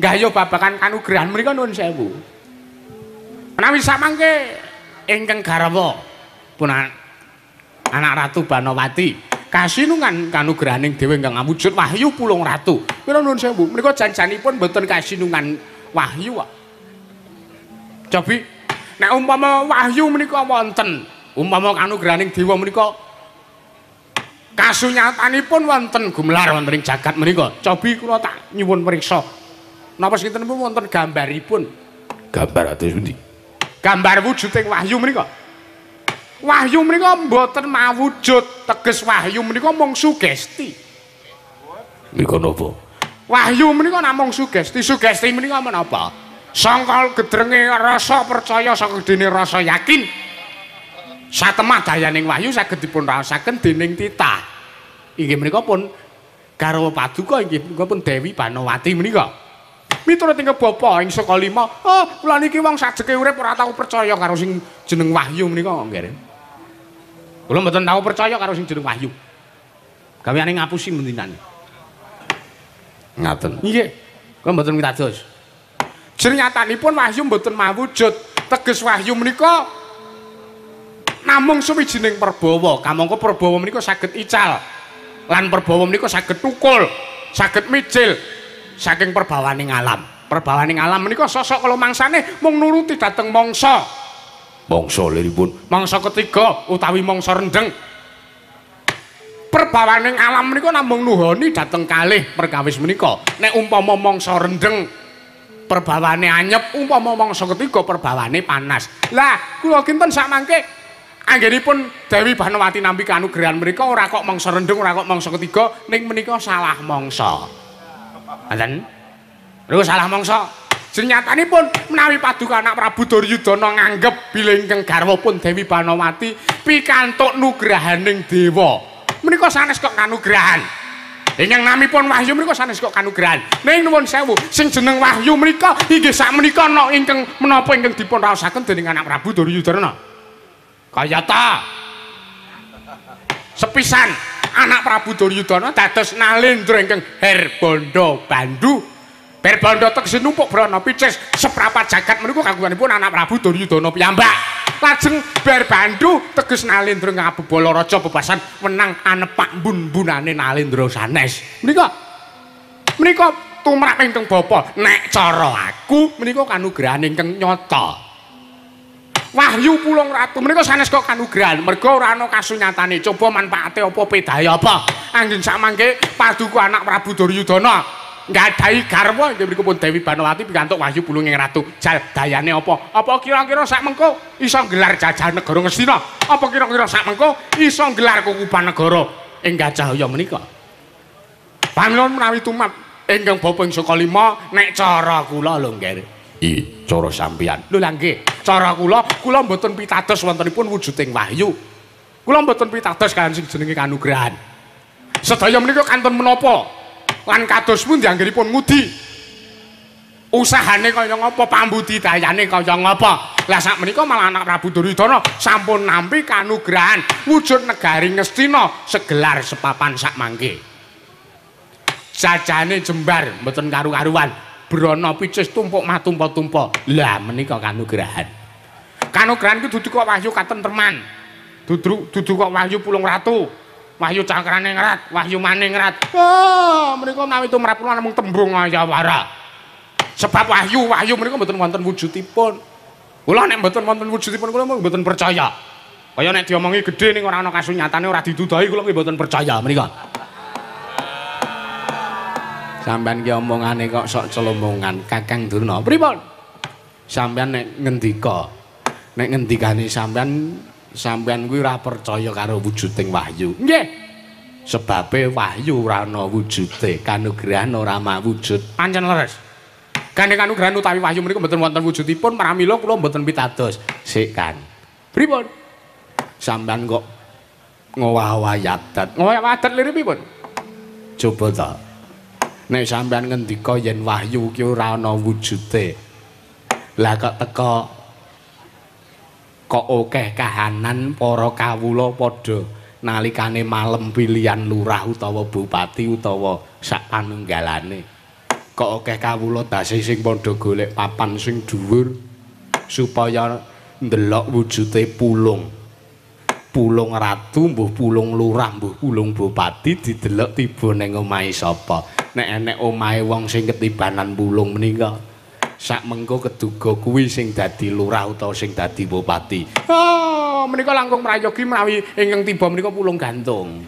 Gayuh babakan kanugrahan menika nuwun sewu. Menawi samangke ingkang garwa pun anak Ratu Banowati kasinungan kanugrahaning dewa ingkang awujud wahyu pulung ratu. Kula nuwun sewu, menika janjanipun mboten kasinungan wahyu kok. Cobi nek umpama wahyu menika wonten, umpama kanugrahaning dewa menika kasunyatanipun wonten gumelar wonten ing jagat menika. Cobi kula tak nyuwun priksa. Napa sinten pun wonten gambaripun? Gambar atus pundi? Gambar wujuding wahyu menika. Wahyu menika mboten mawujud, teges wahyu menika mung sugesti. Menika napa? Wahyu menika namung sugesti. Sugesti menika menapa? Sangka gedrenge rasa percaya, sangka dene rasa yakin. Satemah dayaning wahyu saged dipun raosaken dening titah. Inggih menika pun garwa paduka inggih menika pun Dewi Banowati menika. Miturut ing bapa ing saka lima, kula niki wong sajeke urip ora tau percaya karo sing jeneng wahyu menika nggih. Kula mboten tau percaya karo sing jeneng wahyu. Gaweane ngapusi mendinane. Ngaten. Nggih. Kula mboten mitados. Jernyatanipun wahyu mboten mawujud. Teges wahyu menika namung sawijining perbawa. Kamangka perbawa menika saged ical. Lan perbawa menika saged tukul, saged mijil. Saking perbawaning alam. Perbawaning alam menika sosok kala mangsane mung nuruti dhateng mangsa. Mangsa liripun. Mangsa ketiga utawi mangsa rendeng. Perbawaning alam menika namung nuhoni dhateng kalih perkawis menika. Nek umpama mangsa rendeng perbawane anyep, umpama mangsa ketiga perbawane panas. Lah, kula kinten sakmangke anggenipun Dewi Banowati nampi kanugrahan menika ora kok mangsa rendeng, ora kok mangsa ketiga, ning menika salah mangsa. Ngoten. Lho salah mangsa. Jenyatanipun menawi paduka anak Prabu Duryudana nganggep bilih ingkang garwapun Dewi Banowati pikantuk nugrahaning dewa. Menika sanes kok kanugrahan. Ingkang namipun wahyu menika sanes kok kanugrahan. Ning nuwun sewu, sing jeneng wahyu menika inggih sakmenika ana ingkang menapa ingkang dipun raosaken dening anak Prabu Duryudana. Kayata sepisan anak Prabu Duryudana dados Nalendra ingkang Herbanda Bandu. Herbanda tegese numpuk brana picis seprapat jagat menika kagunganipun anak Prabu Duryudana piyambak. Lajeng Bandu teges Nalendra ngabebala raja bebasan wenang anepak mbun-mbunane Nalendra sanes. Menika tumrap ingkang bapa. Nek cara aku menika kanugrahan ingkang nyata. Wahyu Pulung Ratu menika sanes kok kanugrahan merga ora ana kasunyatane coba manfaate apa pedahe apa angging sak mangke paduka anak Prabu Duryudana nggadahi garwa inggih menika pun Dewi Banowati pikantuk Wahyu Pulunging Ratu jal dayane apa kira-kira sak mengko iso gelar jajah negara Ngastina apa kira-kira sak mengko iso gelar kukuban negara ing Gajahaya menika panuwun menawi tumap ingkang Bapa ing Sukalima nek cara kula lho nggih cara sampeyan. Lho lha nggih, cara kula mboten pitados wontenipun wujuding wahyu. Kula mboten pitados kaliyan sing jenenge kanugrahan. Sedaya menika kantun menapa? Lan kados pundi anggenipun ngudi? Usahane kaya ngapa, pambudidayane kaya ngapa? Lah sak menika malah anak Prabu Duryudana sampun nampi kanugrahan wujud negari Ngastina segelar sepapan sak mangke. Jajane jembar mboten karu-karuan. Brana picis tumpuk matumpa-tumpa. Lah menika kanugrahan. Kanugrahan ku dudu kok wahyu katentreman. Dudu kok wahyu Pulung Ratu. Wahyu cakrane ngrat, wahyu maning ngrat. Oh, menika menawi tumrap kula namung tembung ayawara. Sebab wahyu menika mboten wonten wujudipun. Kula nek mboten wonten wujudipun kula mboten percaya. Kaya nek diomongi gedhe ning ora ana kasunyatane ora didudahi kula nggih mboten percaya menika. Sampeyan ki omongane kok sok celomongan Kakang Durna. Pripun? Sampeyan nek ngendika, nek ngendikane sampeyan kuwi ora percaya karo wujuding wahyu. Nggih. Sebabe wahyu ora ana wujude, kanugrahan ora mawujud. Pancen leres. Gandeng kanugrahan utawi wahyu menika mboten wonten wujudipun, pramila kula mboten pitados. Sik kan. Pripun? Sampeyan kok ngowah-owah adat. Ngowah adat lire pripun? Coba ta. Nek sampean ngendika yen wahyu ki ora ana wujude. Lah kok teka kok akeh kahanan para kawula padha nalikane malem pilihan lurah utawa bupati utawa sak panunggalane. Kok akeh kawula dase sing padha golek papan sing dhuwur supaya ndelok wujude Pulung. Pulung Ratu, mbuh Pulung Lurah, mbuh Pulung Bupati didelok tiba ning omahe sapa. Nek enek omahe wong sing ketibanan Pulung menika sak mengko keduga kuwi sing dadi lurah utawa sing dadi bupati. Oh, menika langkung prayogi menawi ingkang tiba menika Pulung Gantung.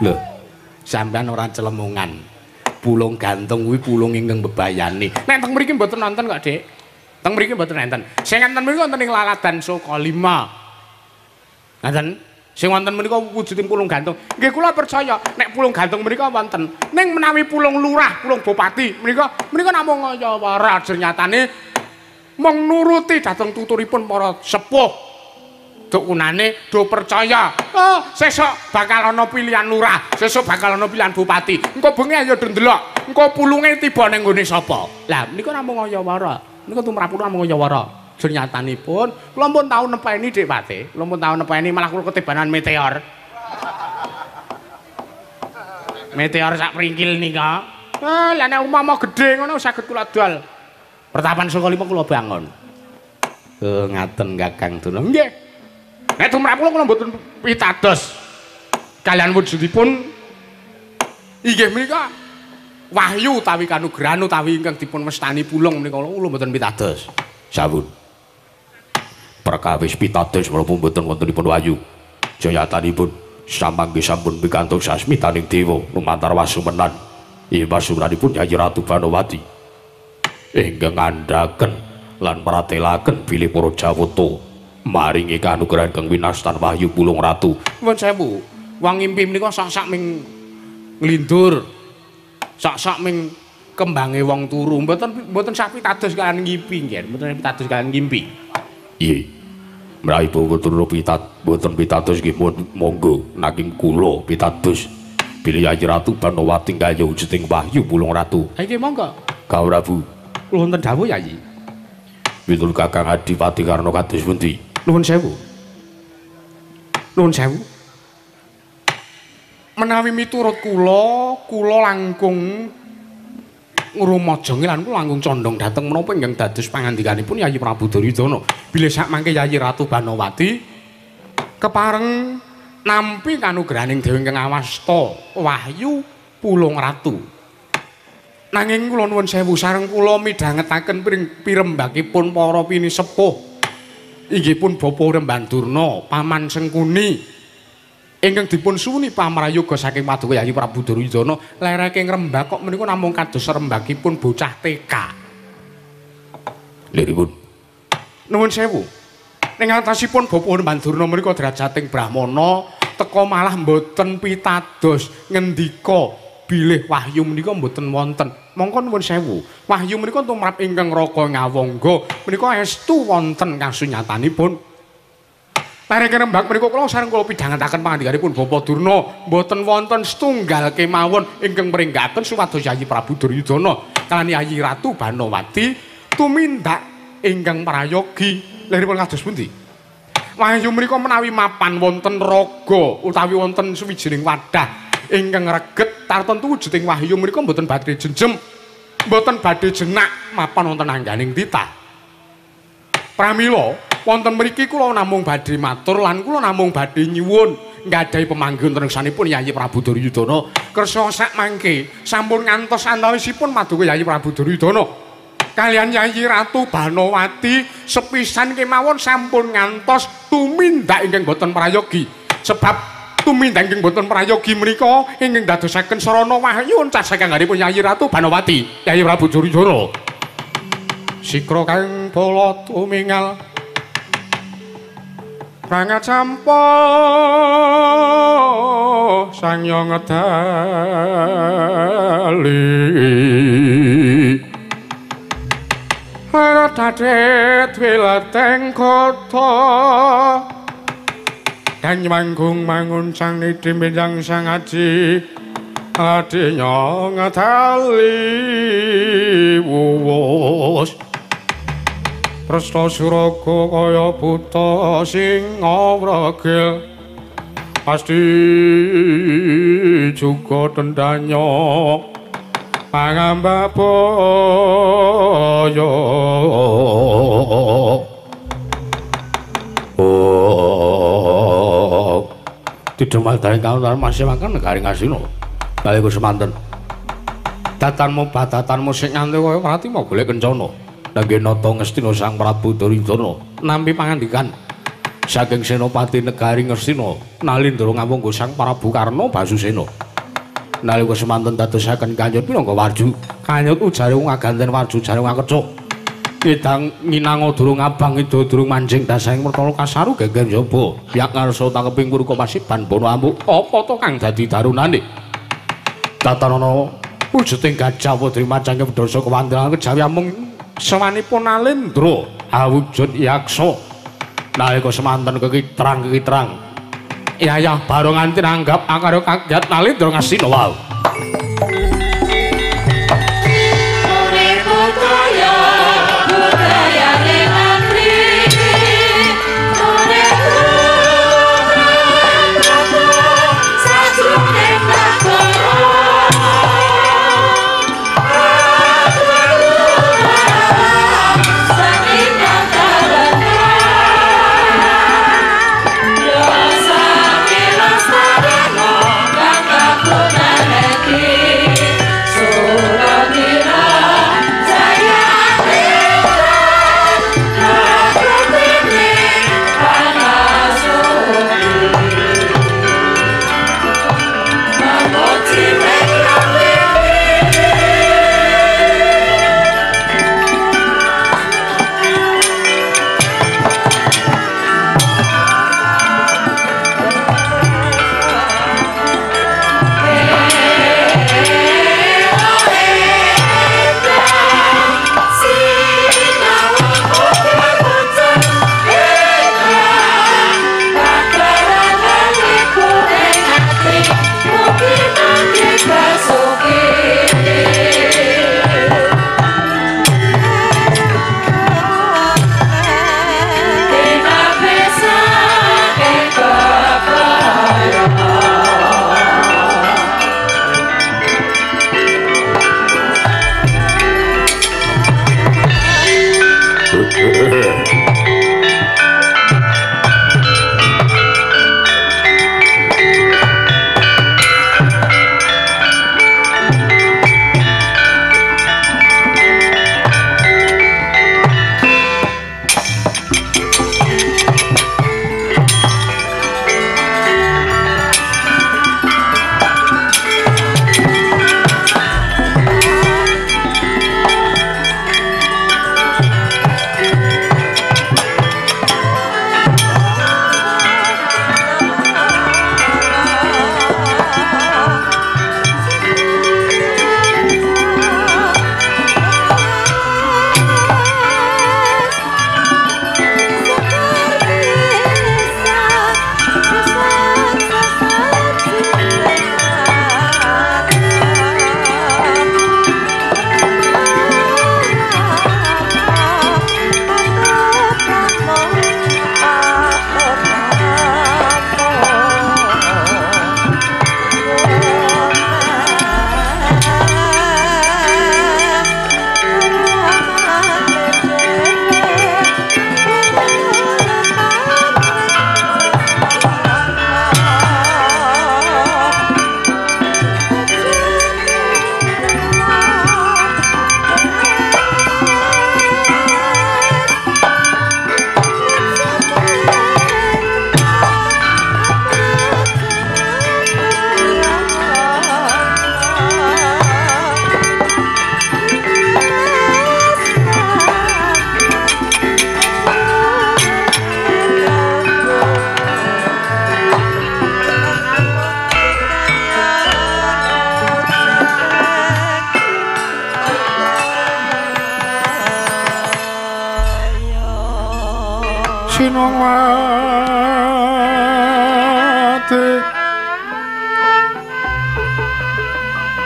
Lho, sampean ora celemungan. Pulung Gantung kuwi pulung ingkang bebayani. Nek teng mriki mboten nonton kok, Dik. Teng mriki mboten enten. Sing enten mriki wonten ing Laladan Sukalima. Ngaten. Sing wonten menika wujudipun Pulung Gantung. Nggih kula percaya nek Pulung Gantung menika wonten. Ning menawi Pulung Lurah, Pulung Bupati menika namung kaya wara nyatane mung nuruti dhateng tuturipun para sepuh. Dukunane do percaya. Oh, sesuk bakal ana pilihan lurah, sesuk bakal ana pilihan bupati. Engko bengi ayo ndelok, engko pulunge tiba ning nggone sapa. Lah menika namung kaya wara. Menika tumrap kula namung kaya wara. Nyatanipun kula pun tau nepeni Dik Pate. Kula pun tau nepeni malah kula ketibanan meteor. Meteor sak pringkil nika. Lah nek umpama gedhe ngono saged kula dol. Pertapan Sukalima kula bangun. Ngaten Kakang Durna. Nggih. Nek tumrap kula mboten pitados kalian wujudipun inggih menika wahyu utawi kanugrahan utawi ingkang dipun mestani Pulung menika kula mboten pitados. Sampun. Perkawis pitados menapa mboten wontenipun wahyu. Jayatanipun samangke sampun pikantuk sasmitaning dewa lumantar wasumenan. Ing wasumenanipun Yayi Ratu Banowati. Ingkang ngandhaken lan pratelaken bilih para Jawata maringi kanugrahan kang winastan wahyu Pulung Ratu. Nuwun sewu, wong ngimpi menika sak-sak ming nglindur. Sak-sak ming kembange wong turu. Mboten sak pitados kaliyan ngimpi nggih, mboten pitados kaliyan ngimpi. Iya, menawi boten pitados nggih monggo nanging kula pitados bilih Yayi Ratu Banowati kaya wujuding wahyu Pulung Ratu. Ha iki monggo. Kawula Prabu. Kula wonten dawuh Yayi. Witul Kakang Adipati Karna kados pundi? Nuwun sewu. Nuwun sewu. Menawi miturut kula langkung ngrumaja lan kula langkung condong dhateng menapa ingkang dados pangandikanipun Yayi Prabu Duryudana. Bilih sak mangke Yayi Ratu Banowati kepareng nampi kanugrahaning Dewi ingkang awasta wahyu Pulung Ratu. Nanging kula nuwun sewu sareng kula midhangetaken pirembagipun para pinisepuh inggih pun Bapa Rembang Durna Paman Sengkuni ingkang dipun suwuni pamrayoga saking Paduka Yayi Prabu Duryudana lereke Rembag kok menika namung kados rembagipun bocah TK. Liripun. Nuwun sewu. Ning atasipun Bapa Rembang Durna menika drajating Brahmana teka malah mboten pitados ngendika bilih wahyu menika mboten wonten. Mongko nuwun sewu. Wahyu menika tumrap ingkang Raka Ngawangga menika estu wonten kasunyatanipun. Lereke Rembag menika kula sareng kula pidhangetaken pangandikanipun Bapa Durna mboten wonten setunggal kemawon ingkang mringgaken supados Yayi Prabu Duryudana kalan Yayi Ratu Banowati tumindak ingkang prayogi. Leripun kados pundi? Wahyu menika menawi mapan wonten raga utawi wonten suwijining wadah ingkang reget tartentu wujuding wahyu menika mboten badhe jenjem mboten badhe jenak mapan wonten angganing titah. Pramila wonten mriki kula namung badhe matur lan kula namung badhe nyuwun nggadahi pemanggihan treksanipun Yayi Prabu Duryudana kersa sak mangke sampun ngantos antawisipun Paduka Yayi Prabu Duryudana kalian Yayi Ratu Banowati sepisan kemawon sampun ngantos tumindak ingkang boten prayogi sebab tumindak ingkang boten prayogi menika ingkang dadosaken sarana wahyu encah saking anggenipun Yayi Ratu Banowati Yayi Prabu Duryudana sikra kang bala tumingal Ranga campa sangya ngedali Radet wilateng kota dan manggung mangun sang nidhi benjang sang aji adinya ngatali wuwus Presta suraga kaya buta sing ngawregil pasti juga dendanya pangambak boyo didemal daring kauntar masih makan negari ngasino baliku semanten datanmu badatanmu sing nganti kaya prati mau golek kencana nangge nata ngestina Sang Prabu Duryudana nampi pangandikan saking senopati negari Ngastina Nalindra Ngawangga Sang Prabu Karna Basusena nalika semanten dadosaken kanyut minangka warju kanyut ujare wong aganten warju jare wong kecuk idang nginang durung abang ida durung manjing dasahing mertala kasaru geger njaba yak ngarsa takeping purka pasiban bono amuk apa to kang dadi darunane tatanana wujuding gajah putri macangke pedhasa kewantilan kejawi amung sawanipun Nalindra awujud yaksa nalika semanten kekitrang Yayah baru nganti nanggap akaro kaget Nalindra Ngastina wau. Thank you.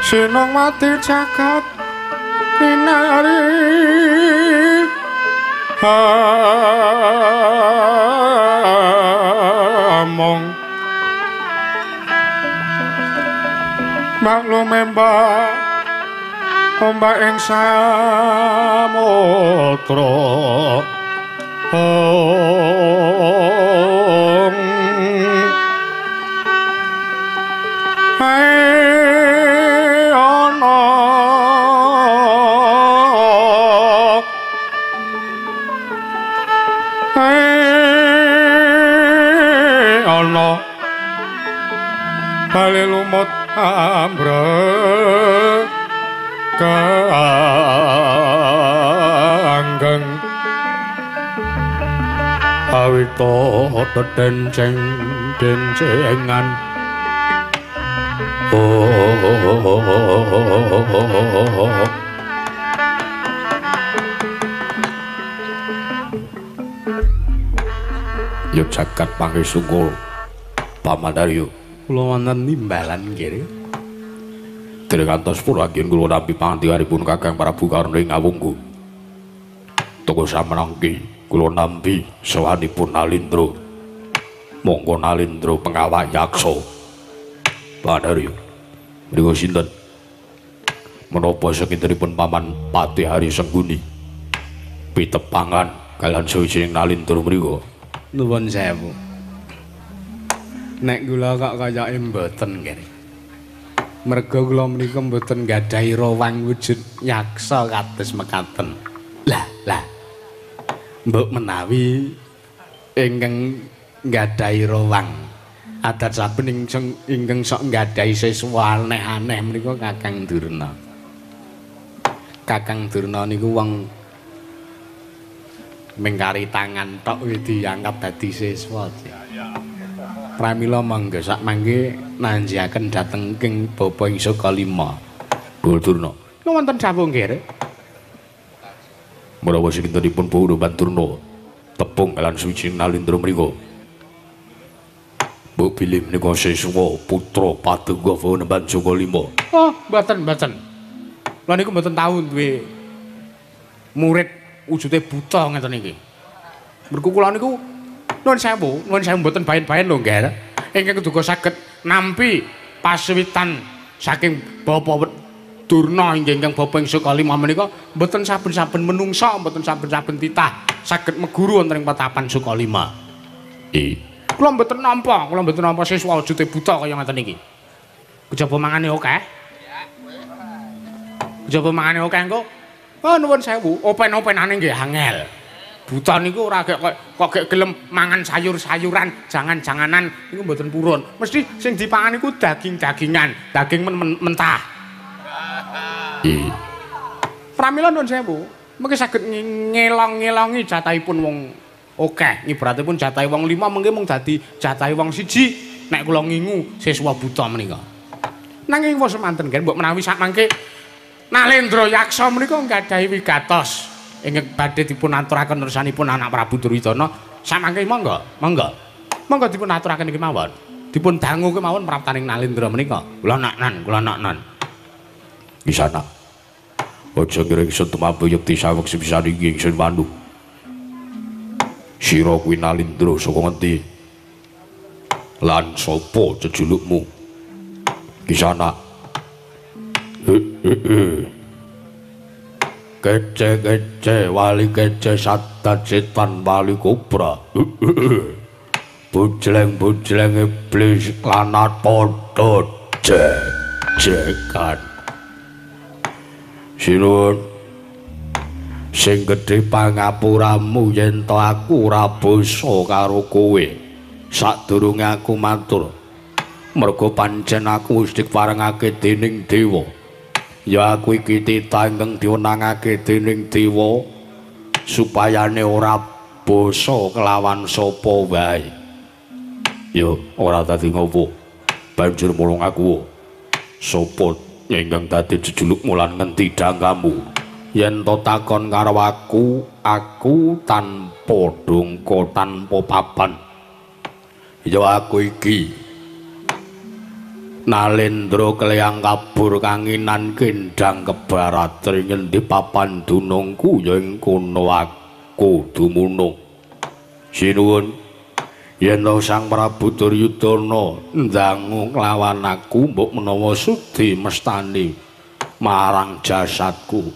Sinongwati jagat kinari among maklum ombak ing samudra ana bali lumut ambrek kanggeng awita denceng dencengan Yuk jagat pangesungkul Pamandaryo kula wonten nimbalan nggih dereng kantos purangipun kula nampi pangandikanipun Kakang Prabu Karna ing ngawungku toko samenangke kula nampi sawanipun Nalindra monggo Nalindra pengawak yaksa Pamandaryo mriku sinten menapa sekintenipun Paman Patih Hari Sengguni pitepangan kalian sawijining Nalindra mriku nuwun sewu nek kula kok kayake mboten nggih merga kula menika mboten gadhahi rawang wujud yaksa kados mekaten lah mbok menawi ingkang gadhahi rawang adat saben ingkang sok gadhahi seswa aneh-aneh menika Kakang Durna niku wong mengkari tangan tok dianggap dadi siswa. Pramila mangga sak mangke nanjiaken dhateng ing Bapa ing Sukalima. Durna. Wonten sawung nggih. Menawa sekintenipun Bawa Durna tepung lan suci Nalindra mriku. Bu bilih menika siswa putra Padungga Panembahan Sukalima. Oh, mboten. Lah niku mboten tau duwe murid wujude buta ngeten iki. Mergo kula niku nuwun sewu mboten baen-baen lho nggih. Ingkang duka saged nampi pasuwitan saking Bapa Durna ingkang Bapa ing Sukalima menika mboten saben-saben menungsa, mboten saben-saben titah saged meguru wonten ing patapan Sukalima. Kula mboten nampa siswa wujude buta kaya ngeten iki. Kejaba mangane akeh. Kejaba mangane akeh engko oh nuwun sewu, open-openane nggih angel. Buta niku ora kok gek gelem mangan sayur-sayuran, jangan-janganan niku mboten purun. Mesti sing dipangan niku daging-dagingan, daging mentah. Pramila nuwun sewu, mengke saged ngelong-ngelongi jatahipun wong akeh. Ibaratipun jatahe wong 5 mengke mung dadi jatahe wong 1 nek kula ngingu siswa buta menika. Nanging wis semanten nggih mbok menawi sak mangke Nalendra Yaksa menika gadhahi wigatos ingkang badhe dipun aturaken nersanipun anak Prabu Duryudana samangke monggo dipun aturaken iki mawon dipun dangu kemawon praptaning Nalendra menika kula naknan Kisana aja ngiring sentumabu yekti saweg sepisan iki ingsun wandu sira kuwi Nalendra saka ngendi lan sapa jejulukmu Kisana kece wali kece sadat setan wali kobra bujleng iblis lanat podo jekan sinuwun sing gedhe pangapuramu yen to aku ora basa karo kowe sadurunge aku matur merga pancen aku wis diparengake dening dewa ya aku iki titah ingkang diwenangake dening dewa supayane ora basa kelawan sapa wae. Yo ora dadi ngopo. Banjur mulung aku. Sapa ingkang dadi jejulukmu lan ngendi dangkamu? yen to takon karo aku tanpa dongko tanpa papan ya aku iki Nalendra Kelyang kabur kanginan kendang kebarat ngendi papan dunungku ya ing kono aku dumunung sinuwun yen Sang Prabu Duryudana ndangu nglawan aku mbok menawa sudi mestani marang jasadku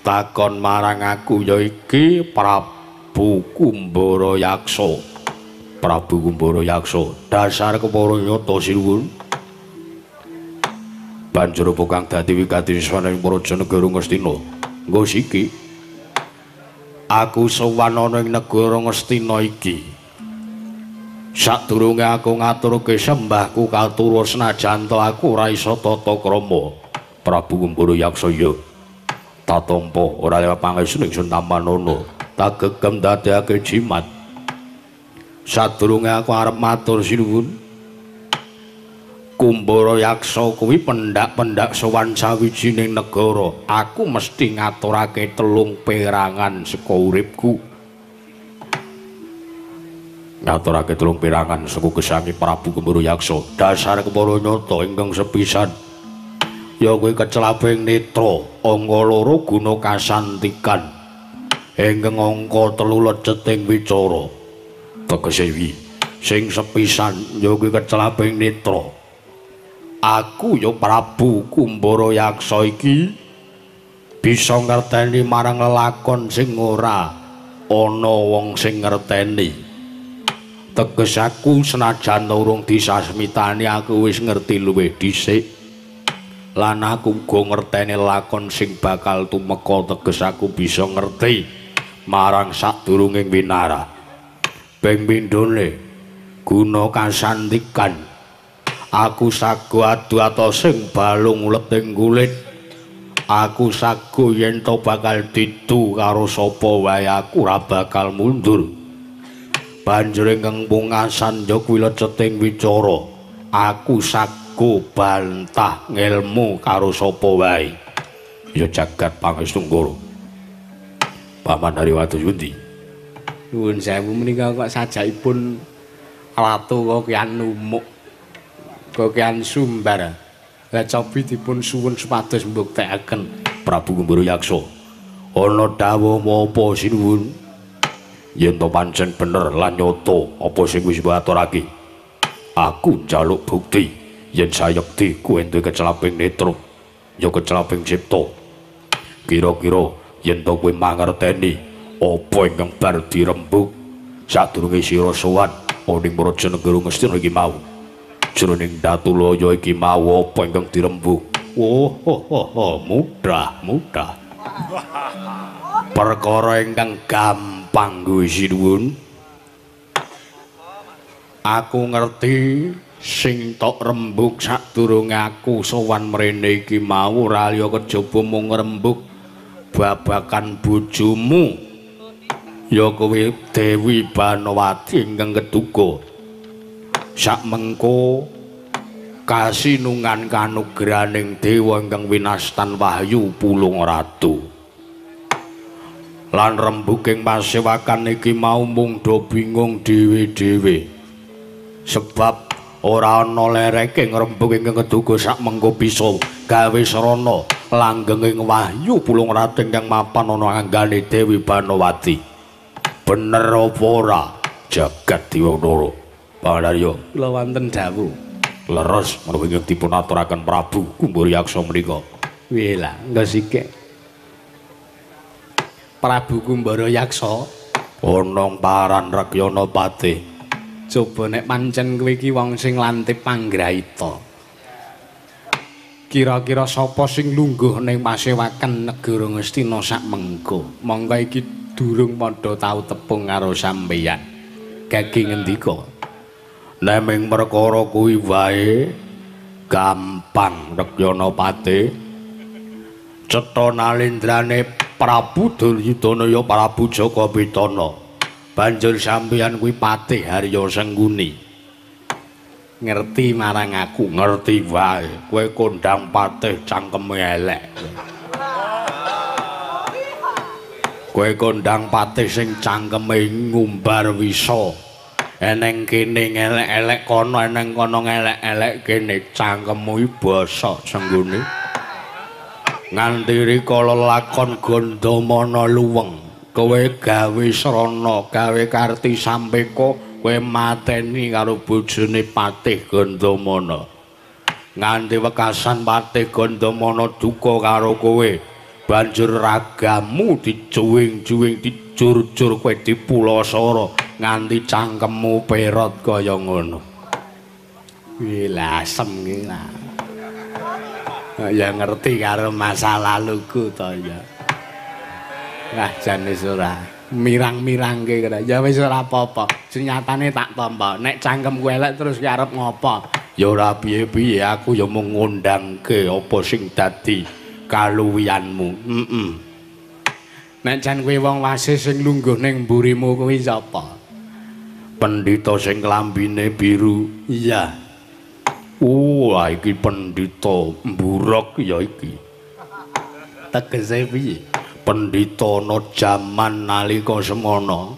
takon marang aku ya iki Prabu Kumbara Yaksa Prabu Kumbara Yaksa dasar kepara nyata sinuwun banjur apa kang dadi wigati swaning Praja Negara Ngastina nggo siki aku sowan ana ing negara Ngastina iki sadurunge aku ngaturke sembahku katurun senajan to aku ora isa tata krama Prabu Kumbara Yaksa ya tatampa ora lewat pangestu ing Suntamanono tak gegem dadekake jimat sadurunge aku arep matur sinuwun Kumbara Yaksa kuwi pendak-pendak sowan sawijining negara aku mesti ngaturake telung perangan saka uripku ngaturake telung perangan saka gesange Prabu Kumbara Yaksa dasar kepara nyata ingkang sepisan ya kuwi keclaping netra angka loro guna kasantikan ingkang angka 3 leceting wicara tegese wi sing sepisan ya kuwi keclaping netra aku ya Prabu Kumbara Yaksa iki bisa ngerteni marang lelakon sing ora ana wong sing ngerteni teges aku senajan urung disasmitani aku wis ngerti luwih dhisik lan aku uga ngerteni lakon sing bakal tumeka teges aku bisa ngerti marang sadurunging winara ping pindhone guna kasantikan aku sago adu atos sing balung leting kulit aku sago yen to bakal didu karo sapa wae aku ora bakal mundur banjur ingkang pungkasan ya kuwi leceting wicara aku sago bantah ngelmu karo sapa wae ya jagat pangestu Nggara Paman Hariwatu Yundi nuwun sewu menika kok sajakipun Ratu Kakyan Numuk Kakyan Sumbar la cobi dipun suwun supados mbuktekaken Prabu Kumbara Yaksa ana dawuh apa sinuwun yen to pancen bener lan nyata apa sing wis aturake aku njaluk bukti yen sayekti kuwi duwe keclaping netra ya keclaping cipta kira-kira yen to kowe mangerteni apa ingkang bar dirembug sadurunge sira sowan ana ing Praja Negara Ngastina iki mau jroning Datulaya iki mau apa ingkang dirembug mudah perkara ingkang gampang kuwi sinuwun aku ngerti sing tok rembug sadurunge aku sowan mrene iki mau ora liya kejaba mung rembug babakan bojomu ya kowe Dewi Banowati ingkang keduga sak mengko kasinungan kanugrahaning dewa ingkang winastan wahyu pulung ratu lan rembuging pasewakan iki mau mung do bingung dhewe-dhewe sebab ora ana lereking rembug ingkang keduga sak mengko bisa gawe srana langgenging wahyu pulung ratu ingkang mapan ana anggane Dewi Banowati bener apa ora jagat Diwandara Pandarya kula wonten dawuh leres menawi ingkang dipun aturaken Prabu Kumbara Yaksa menika piye lah engko sik Prabu Kumbara Yaksa ana paran Rakyana Patih coba nek pancen kowe iki wong sing lantip panggraita kira-kira sapa sing lungguh ning pasewakan negara Ngastina sak mengko mongko iki durung padha tau tepung karo sampeyan gage ngendika Neming perkara kuwi wae gampang Rakyana Patih cetha nalendrane Prabu Duryudana ya Prabu Jaka Pitana banjur sampeyan kuwi Patih Harya Sengguni ngerti marang aku ngerti wae kowe kondang Patih cangkeme elek Kowe kondang patih sing cangkeme ngumbar wisa. Eneng kene ngelek-elek kono, eneng kono ngelek-elek kene cangkemmu basa senggone. Nganti rikala lakon Gandamana luweng, kowe gawe srana, gawe karti sampeka, kowe mateni karo bojone Patih Gandamana. Nganti wekasan Patih Gandamana duka karo kowe, banjur ragamu dijuwing-juwing dijur-jur kowe dipulasara nganti cangkemmu perot kaya ngono. Wila asem ki lah. Ya ngerti karo masa laluku to ya. Lah jane ora mirang-mirangke kira. Ya wis ora apa-apa. Senyatane tak tampa. Nek cangkemku elek terus ki arep ngopo? Ya ora piye-piye aku ya mung ngundangke apa sing dadi kaluwihanmu. Nek jan kowe wong wasis sing lungguh ning mburimu kuwi sapa? Pendhita sing klambine biru. Iya. Iki pendhita mburok ya iki. Tegese piye? Pendhita ana jaman nalika semana.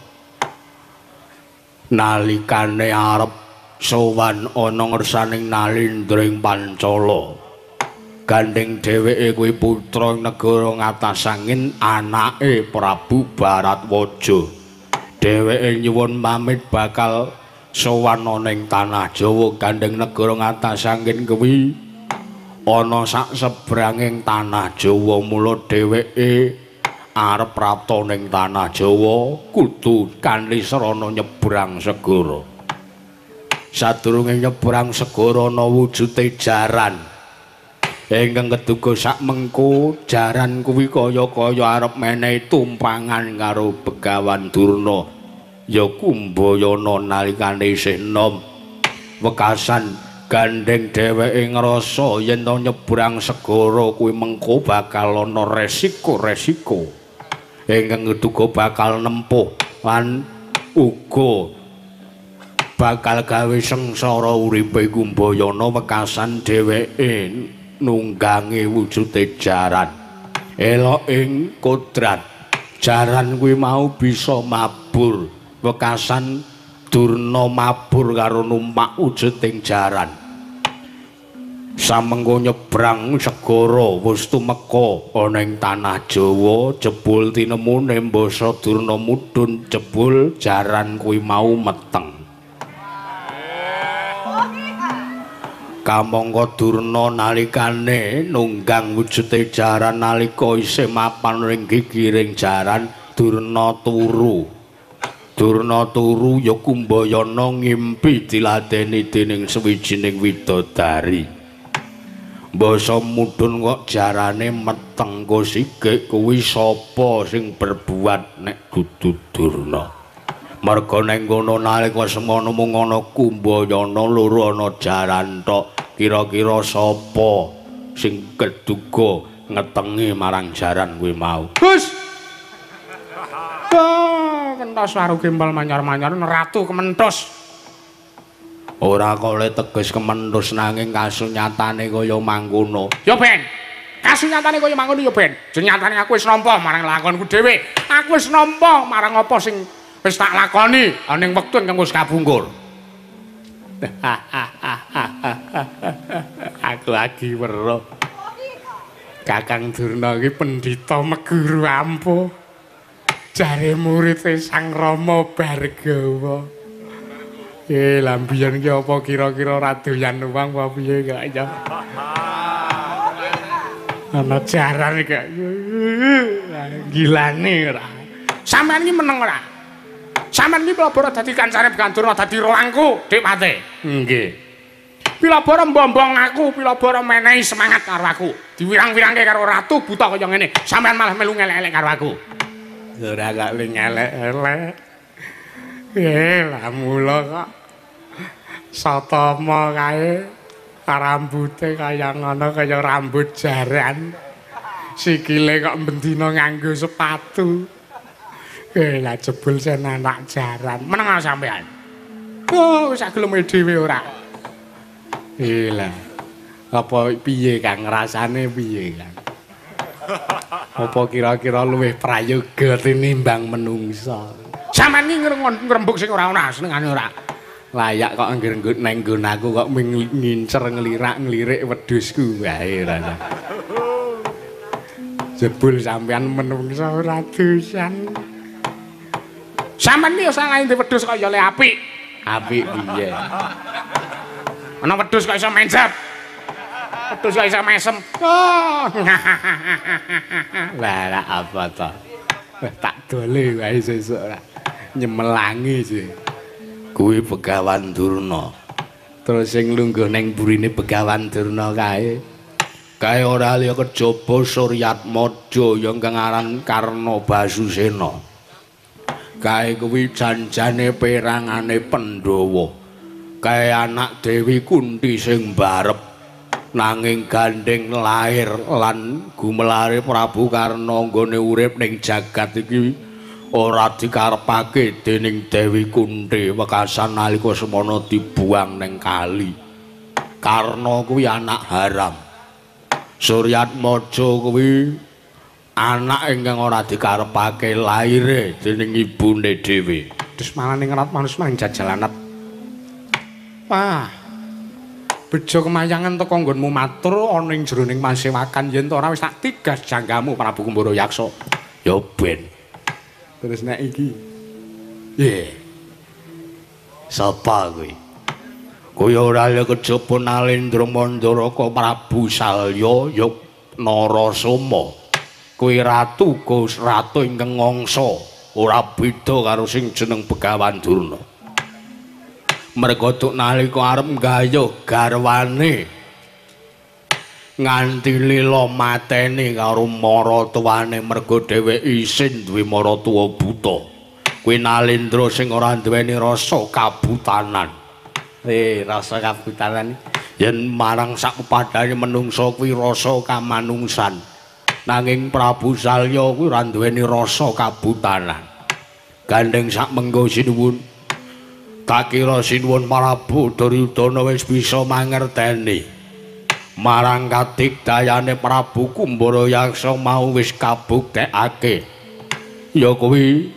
Nalikane arep sowan ana ngersaning Nalindring Pancala. Gandeng dheweke kuwi putra negara Ngatasangin, anake Prabu Baratwaja. Dheweke nyuwun pamit bakal sowan ning tanah Jawa. Gandeng negara Ngatasangin kuwi ana sak sebranging tanah Jawa, mula dheweke arep prapta ning tanah Jawa kudu kanthi srana nyebrang segara. Sadurunge nyebrang segara ana wujude jaran. Ingkang keduga sak mengko jaran kuwi kaya-kaya arep menehi tumpangan karo Begawan Durna ya Kumbayana nalikane isih enom. Wekasan gandeng dheweke ngrasa yen to nyebrang segara kuwi mengko bakal ana resiko-resiko ingkang keduga bakal nempuh lan uga bakal gawe sengsara uripe Kumbayana. Wekasan dheweke nunggangi wujude jaran. Elok ing kodrat jaran kuwi mau bisa mabur. Wekasan Durna mabur karo numpak wujuding jaran. Samengko nyebrang segara wis tumeka ana ing tanah Jawa, jebul tinemu Nembasa Durna mudhun, jebul jaran kuwi mau meteng. Kamangka Durna nalikane nunggang wujude jaran nalika isih mapan ring gigiring jaran, Durna turu. Durna turu ya Kumbayana ngimpi diladeni dening sawijining widodari. Basa mudhun kok jarane meteng kok sikik kuwi sapa sing berbuat nek dudu Durna. Marga ning kono nalika semana mung ana Kumbayana loro ana jaran tok. Kira-kira sapa sing keduga ngetengi marang jaran kuwi mau? Gus. Kentos waru gembal manyar-manyar ratu kementhus. Ora kok le teges kementhus nanging kasunyatane kaya mangkono. Ya Ben. Kasunyatane kaya mangkono ya Ben. Jenyatane aku wis nampa marang lakonku dhewe. Aku wis nampa marang apa sing wis tak lakoni ning wektu ingkang wis kabungkur. Aku lagi weruh. Kakang Durna iki pendhita meguru ampuh. Jare murid Sang Rama Bargawa. Lah mbiyen ki apa kira-kira radoyan uwang apa piye kok ya. Ana jaran iki. Gilane ora. Sampeyan iki meneng ora? Sampeyan iki pelabora dadi kancane Gandurna dadi rolangku, Dik Pate. Nggih. Pilabara mbombong aku, pilabara menehi semangat karo aku. Diwirang-wirangke karo ratu buta kaya ngene. Sampeyan malah melu ngelek-elek karo aku. Ora kok ngelek-elek. Lah mula kok satama kae rambute kaya ngono kaya rambut jaran. Sikile kok bendina nganggo sepatu. Lah jebul sen anak jaran. Meneng sampean. Oh, sak geleme dhewe ora. Lah. Apa piye Kang rasane piye Kang? Apa kira-kira luwih prayoga tinimbang menungsa? Sampeyan iki ngrembug sing ora ana senengane ora. Layak kok anggere nang nggon aku kok ngincer ngelirak-ngelirik wedhusku wae rasa. Jebul sampeyan menungsa ora dosan. Sampeyan iki salah ndek wedhus kok ya le apik. Apik piye? Ana wedhus kok iso menjap. Wedhus kok iso mesem. Oh. Lah apa to? Wis tak dole wae sesuk ora. Nyemelangi sih. Kuwi Begawan Durna. Terus sing lungguh ning burine Begawan Durna kae. Kae ora liya kejaba Suryatmaja yang kang aran Karna Basusena. Kae kuwi janjane perangane Pandhawa. Kae anak Dewi Kunti sing barep nanging gandeng lair lan gumelare Prabu Karna nggone urip ning jagat iki ora dikarepake dening Dewi Kunti wekasan nalika semana dibuang ning kali. Karna kuwi anak haram. Suryatmaja kuwi anak ingkang ora dikarepake laire dening ibune dhewe. Terus malah ning ngerat manus maning jajalanet. Wah. Bejo kemayangan teko nggonmu matur ana ing jroning masewakan yen to ora wis tak tigas janggamu Prabu Kumbara Yaksa. Ya ben. Terus nek iki. Sapa kuwi? Kuwi ora liya kejaba Nalendra Mandaraka Prabu Salya ya Narasoma. Kuwi ratu Gus ratu ingkang ngangsa ora beda karo sing jeneng Begawan Durna. Merga tuk nalika arep nggayuh garwane nganti lila mateni karo maratuwane merga dheweke isin duwe maratuwa buta. Kuwi Nalendra sing ora duweni rasa kabutanan. Rasa kabutanan yen marang sak pepadane menungsa kuwi rasa kamanungsan. Nanging Prabu Salya kuwi ora duweni rasa kabutanan. Gandeng sak mengko sinuwun. Tak kira sinuwun Prabu Duryudana wis bisa mangerteni. Marang kadigdayane Prabu Kumbara Yaksa mau wis kabuktekake. Ya kuwi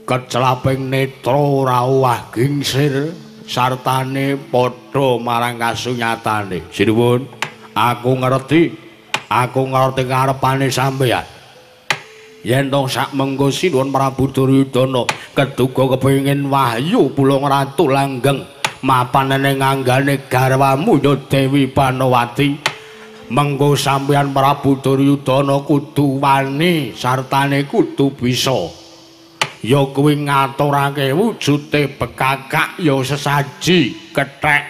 keclaping netra ora owah gingsir sartane padha marang kasunyatane. Sinuwun, aku ngerti karepane sampeyan. Yen to sak mengko sinuwun Prabu Duryudana keduga kepengin wahyu Pulang Ratu langgeng mapan ning anggane garwamu ya Dewi Panawati. Mengko sampeyan Prabu Duryudana kudu wani sartane kudu bisa. Ya kuwi ngaturake wujute bekakak ya sesaji kethek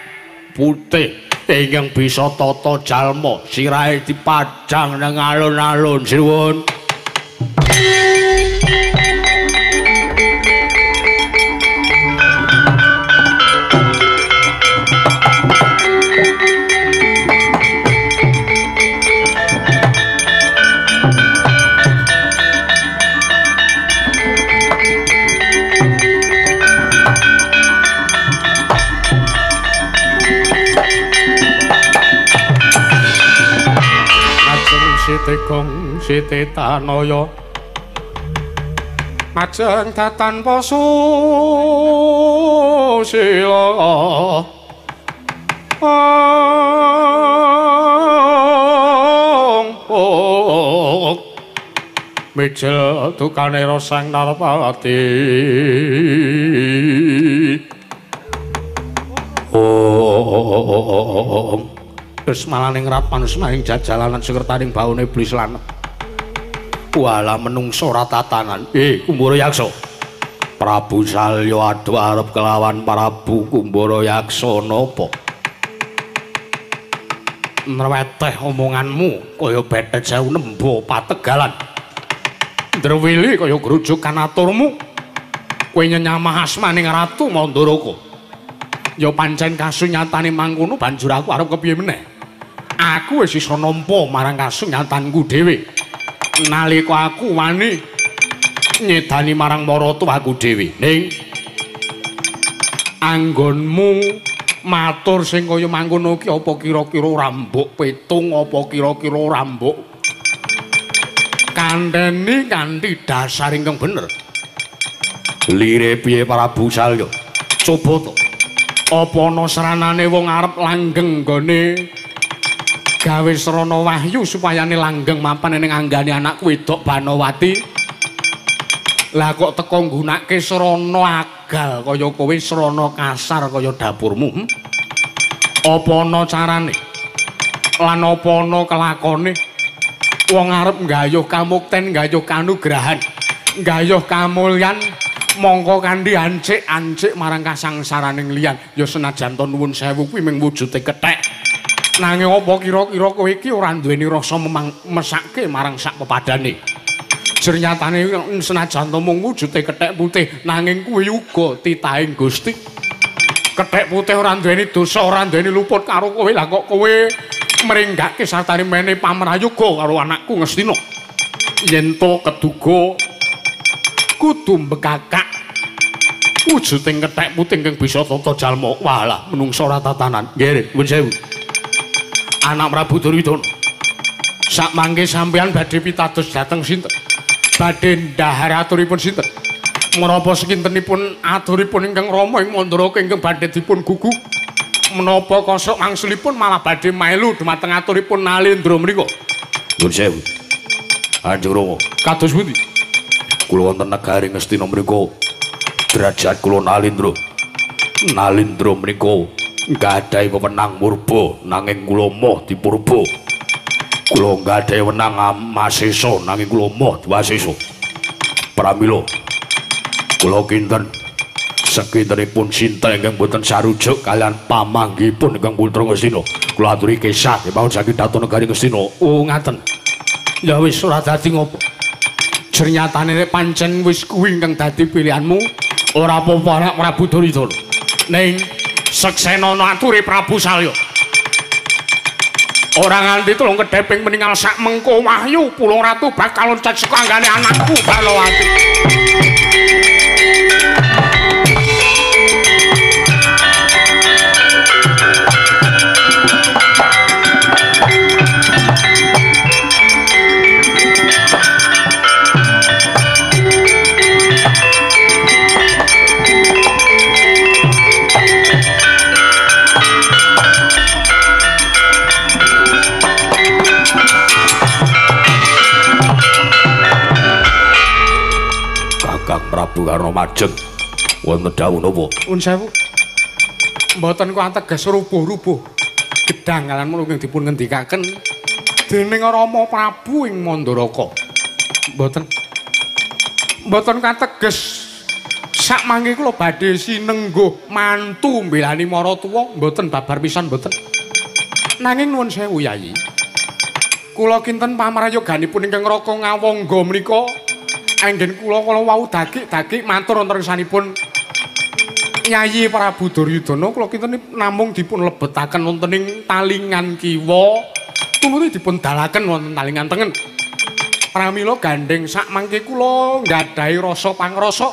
putih ingkang bisa tata jalma sirahe dipajang nang alun-alun sinuwun. Sitekong sitetanaya majeng datan poso sila mijil dukane Sang Narpati terus malah ning rapan semaing jajalanan sekretaring baune iblis lan wala menungso ora tatanan. Kumbara Yaksa. Prabu Salya adu arep kelawan Prabu Kumbara Yaksa napa? Nreweteh omonganmu kaya bethet sewu nembo pategalan. Ndrewili kaya grujukan aturmu. Kowe nyenyamah asmaning Ratu Mandaraka. Ya pancen kasunyatane mangkono banjur aku arep kepiye meneh? Aku wis isa nampa marang kasunyatanku dhewe. Nalika aku wani nyedani marang maratuwaku dhewe ning anggonmu Matur sing kaya mangkono ki apa kira-kira rambuk petung apa kira-kira rambuk kandheni kanthi dasar ingkang bener. Lire piye Prabu Salya? Coba to. Apa ana seranane wong arep langgeng nggone gawe srana wahyu supayane langgeng mapan ning anggane anak wedok Banowati? Lah kok teko nggunakake srana agal kaya kowe srana kasar kaya dapurmu? Apa ana carane? Lan apa ana kelakone? Wong arep nggayuh kamukten, nggayuh kanugrahan, nggayuh kamulyan mongko kanthi ancik-ancik marang kasangsaraning liyan. Ya senajan to nuwun sewu kuwi mung wujude kethek. Nanging apa kira-kira kowe iki ora duweni rasa mesake marang sak pepadane? Jernyatane senajan to mung wujude kethek putih, nanging kuwi uga titahing Gusti. Kethek putih ora duweni dosa, ora duweni luput karo kowe. Lah kok kowe mringgake sartane mene pamrayoga karo anakku Ngastina. Yen to keduga kudu mbekakak wujuding kethek putih kang bisa tata jalma. Walah, menungsa ora tatanan. Nggih, nuwun sewu. Anak Prabu Duryudana. Sak mangke sampeyan badhe pitados dhateng sinten? Badhe ndhahar aturipun sinten? Menapa sekintenipun aturipun ingkang Rama ing Mandaraka ingkang badhe dipun gugu? Menapa kosok mangsulipun malah badhe melu dhumateng aturipun Nalendra mriku? Nuwun sewu. Kanjeng Rama, Kados pundi? kula wonten negari Ngastina mriku. Derajat kula Nalendra. Nalendra mriku nggadahi wewenang murba nanging kula moh dipurba. Kula nggadahi wenang masesa nanging kula moh diwasesa. Pramila kula kinten sekintenipun sinten ingkang boten sarujuk kalian pamanggihipun ingkang putra Ngastina. Kula aturi kesah kemawon saking Datu Negari Ngastina. Oh ngaten. Ya wis ora dadi ngopo. Jernyatane nek pancen wis kuwi ingkang dadi pilihanmu, ora apa-apa anak Prabu Duryudana. Ning Seksenana aturi Prabu Salya. Ora nganti tulung kedheping meninggal sak mengko wahyu Pulung Ratu bakal loncat saka anggane anakku Banowati. Prabu Karna Majeng wonten dawuh napa? Nuwun sewu. Mboten kok ateges rubuh-rubuh gedang kalan mulung dipun ngendikaken dening Rama Prabu ing Mandaraka. Mboten kateges sak mangke kula badhe sinengguh mantu mbelani maratuwa, mboten babar pisan mboten. Nanging nuwun sewu Yayi. Kula kinten pamrayoganipun ingkang Raka Ngawangga menika anggen kula wau dagik-dagik matur wonten kersanipun Yayi Prabu Duryudana kula kinten namung dipun lebetaken wonten ing talingan kiwa tumuju dipun dalaken wonten talingan tengen. Pramila gandeng sak mangke kula nggadahi rasa pangrasa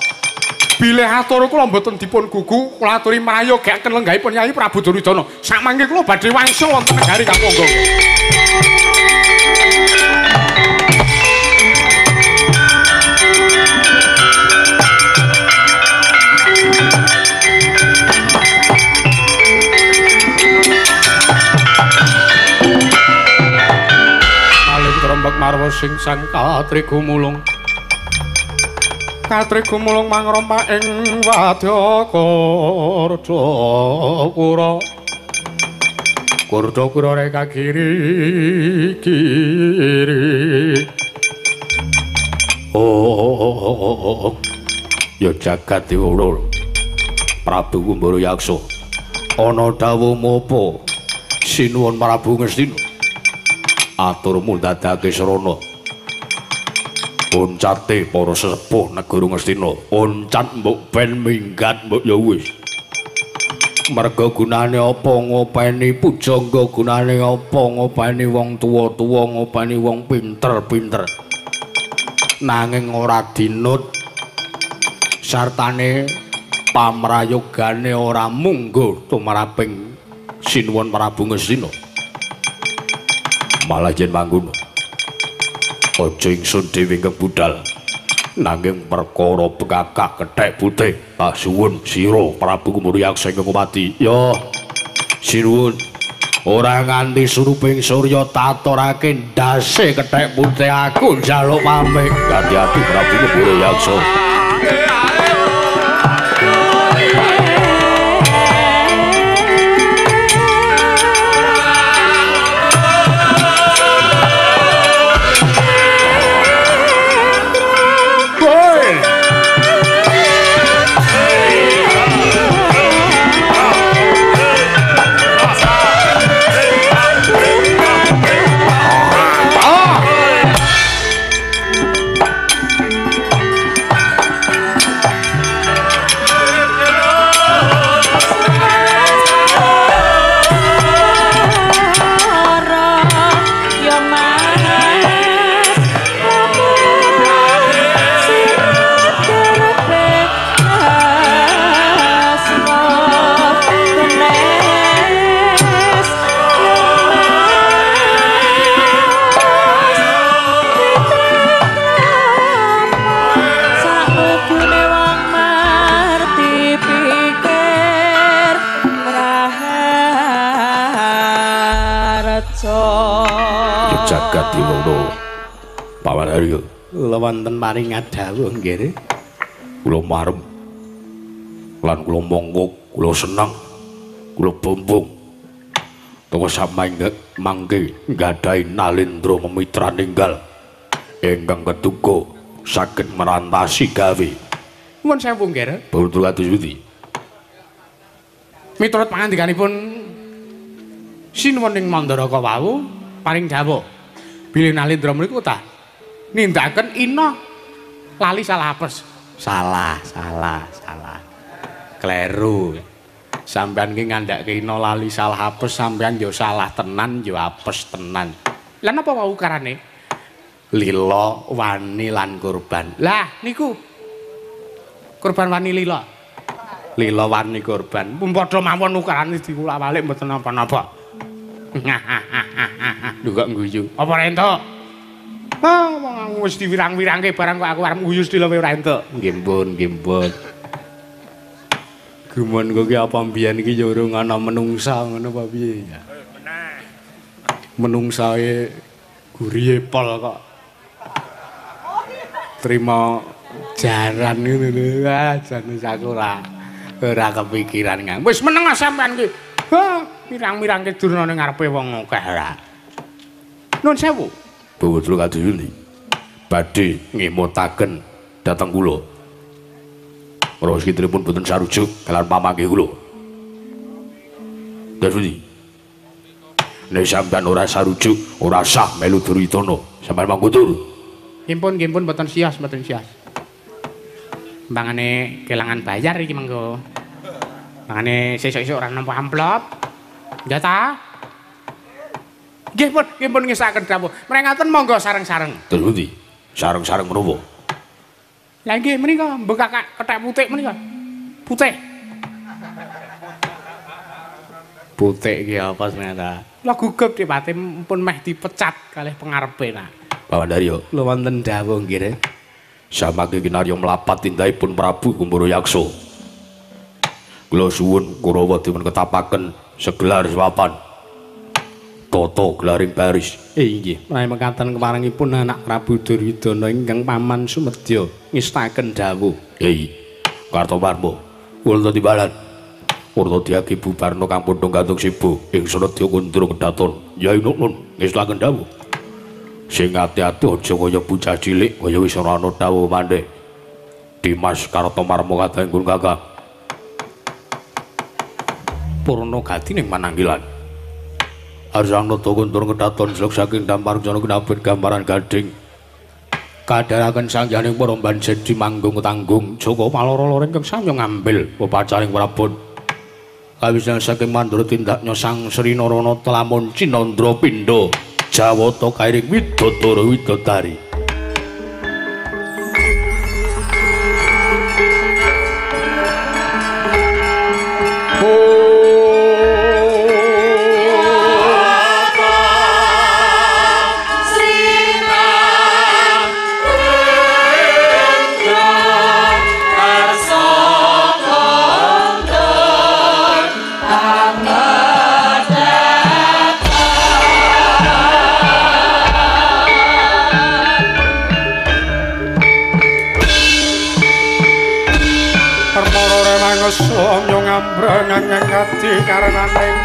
bilih atur kula mboten dipun gugu kula aturi mrayogakaken lenggahipun Yayi Prabu Duryudana. Sak mangke kula badhe wangsul wonten negari Kamangga. Rembag marwa sing sang katri gumulung mangrompak ing Wadyakarta Kura reka kiri oh ya jagat diwulur Prabu Kumbara Yaksa ana dawuh mopo sinuwun Prabu Ngastina aturmu dadake srana oncate para sesepuh negara Ngastina oncat mbok ben minggat mbok ya wis merga gunane apa ngopeni pujangga gunane apa ngopeni wong tuwa-tuwa ngopeni wong pinter-pinter nanging ora dinut sartane pamrayogane ora munggo tumraping Sinuwun Prabu Ngastina. Malah yen mangkono aja ingsun dhewe ingkang budal nanging perkara bekakak kethek putih tak suwun sira Prabu Kumuriyaksa ingkang mati ya sinuwun ora nganti suruping surya taturake ndase kethek putih aku njaluk pamit hati-hati Prabu Kumuriyaksa. Jagat Dewa Pawan Haryo kula wonten maring ngadhawuh nggih kula marem lan kula monggo kula seneng kula bombong tunggu samangke mangke nggadahi nalendra memitra ninggal ingkang ketuga saged merantasi gawe nuwun sewu nggih Batur kados pundi miturut pangandikanipun Sinuwun ing Mandaraka wau paring dawuh bilih nalendra mriku ta nindakaken ina lali salah apes salah kleru sampean ki ngandhake ina lali salah apes sampean yo salah tenan yo apes tenan lan apa wau ukarane lila wani lan kurban lah niku kurban wani lila wani kurban pun padha mawon ukarane diwulak-walik mboten napa-napa Nggak guyu. Apa ora entuk? Wong wis diwirang-wirangke barang kok aku arep guyu sedile ora entuk. Nggih mpun. Gumun kok ki apa mbiyen iki ya urung ana menungsa ngono apa piye ya. Menungsae gurihe pol kok. Trima jaran ngono lho. Jane aku ora kepikiran ngang. Wis meneng sampean ki. Mirang-mirangke durna ning ngarepe wong akeh ra. Nuwun sewu. Bawadra kados pundi? Badhe ngemutaken dhateng kula. Raosipun boten sarujuk kaliyan pamanggih kula. Kados pundi? Nek sampeyan ora sarujuk, ora sah melu Duryudana. Sampeyan mangko tur. Nggih pun boten sias. Mbangane kelangan bayar iki mangko. Mangane sesuk-esuk ora nampa amplop. Nggih ta? Nggih pun ngesaken dawuh. Mrengaten monggo sareng-sareng. Terus pundi? Sareng-sareng menapa? Lah nggih menika mbekak kethek putih menika. Putih. Putih iki apa ternyata? Lah gugep dipate pun meh dipecat kalih pangarepe nah. Bawan Daryo, kula wonten dawuh nggih. Samangke kinarya mlapat tindahipun Prabu Kumurayaksa. Kula suwun Kurawa dipun ketapaken segelar sewapan Toto gelaring baris. Inggih, menawi mekaten kemarengipun anak Prabu Duryudana ingkang paman sumedya ngestaken dawuh. Kartomarma, kula timbalan. Urta diagi bubarna kang pundhung gantung sibu ing Senadya Kundra Kedaton. Yai Nun ngestaken dawuh. Sing ati-ati aja kaya bocah cilik kaya wis ora ana dawuh mandhe. Dimas Kartomarma kadangipun Kakang. Purna gati ning Mananggilan. Arsang Nata Kundra Kedaton sluk saking dampar jana kinabet gambaran gading. Kadharaken sangjaning para banjed dimanggung tanggung Joko Paloro ingkang sami ngambil pepacaring prabon. Kawisan saking mandura tindaknya Sang Sri Narana telamun Cinandra Pindha Jawata kairing Widodara Widodari. ngambrang ngati karenaning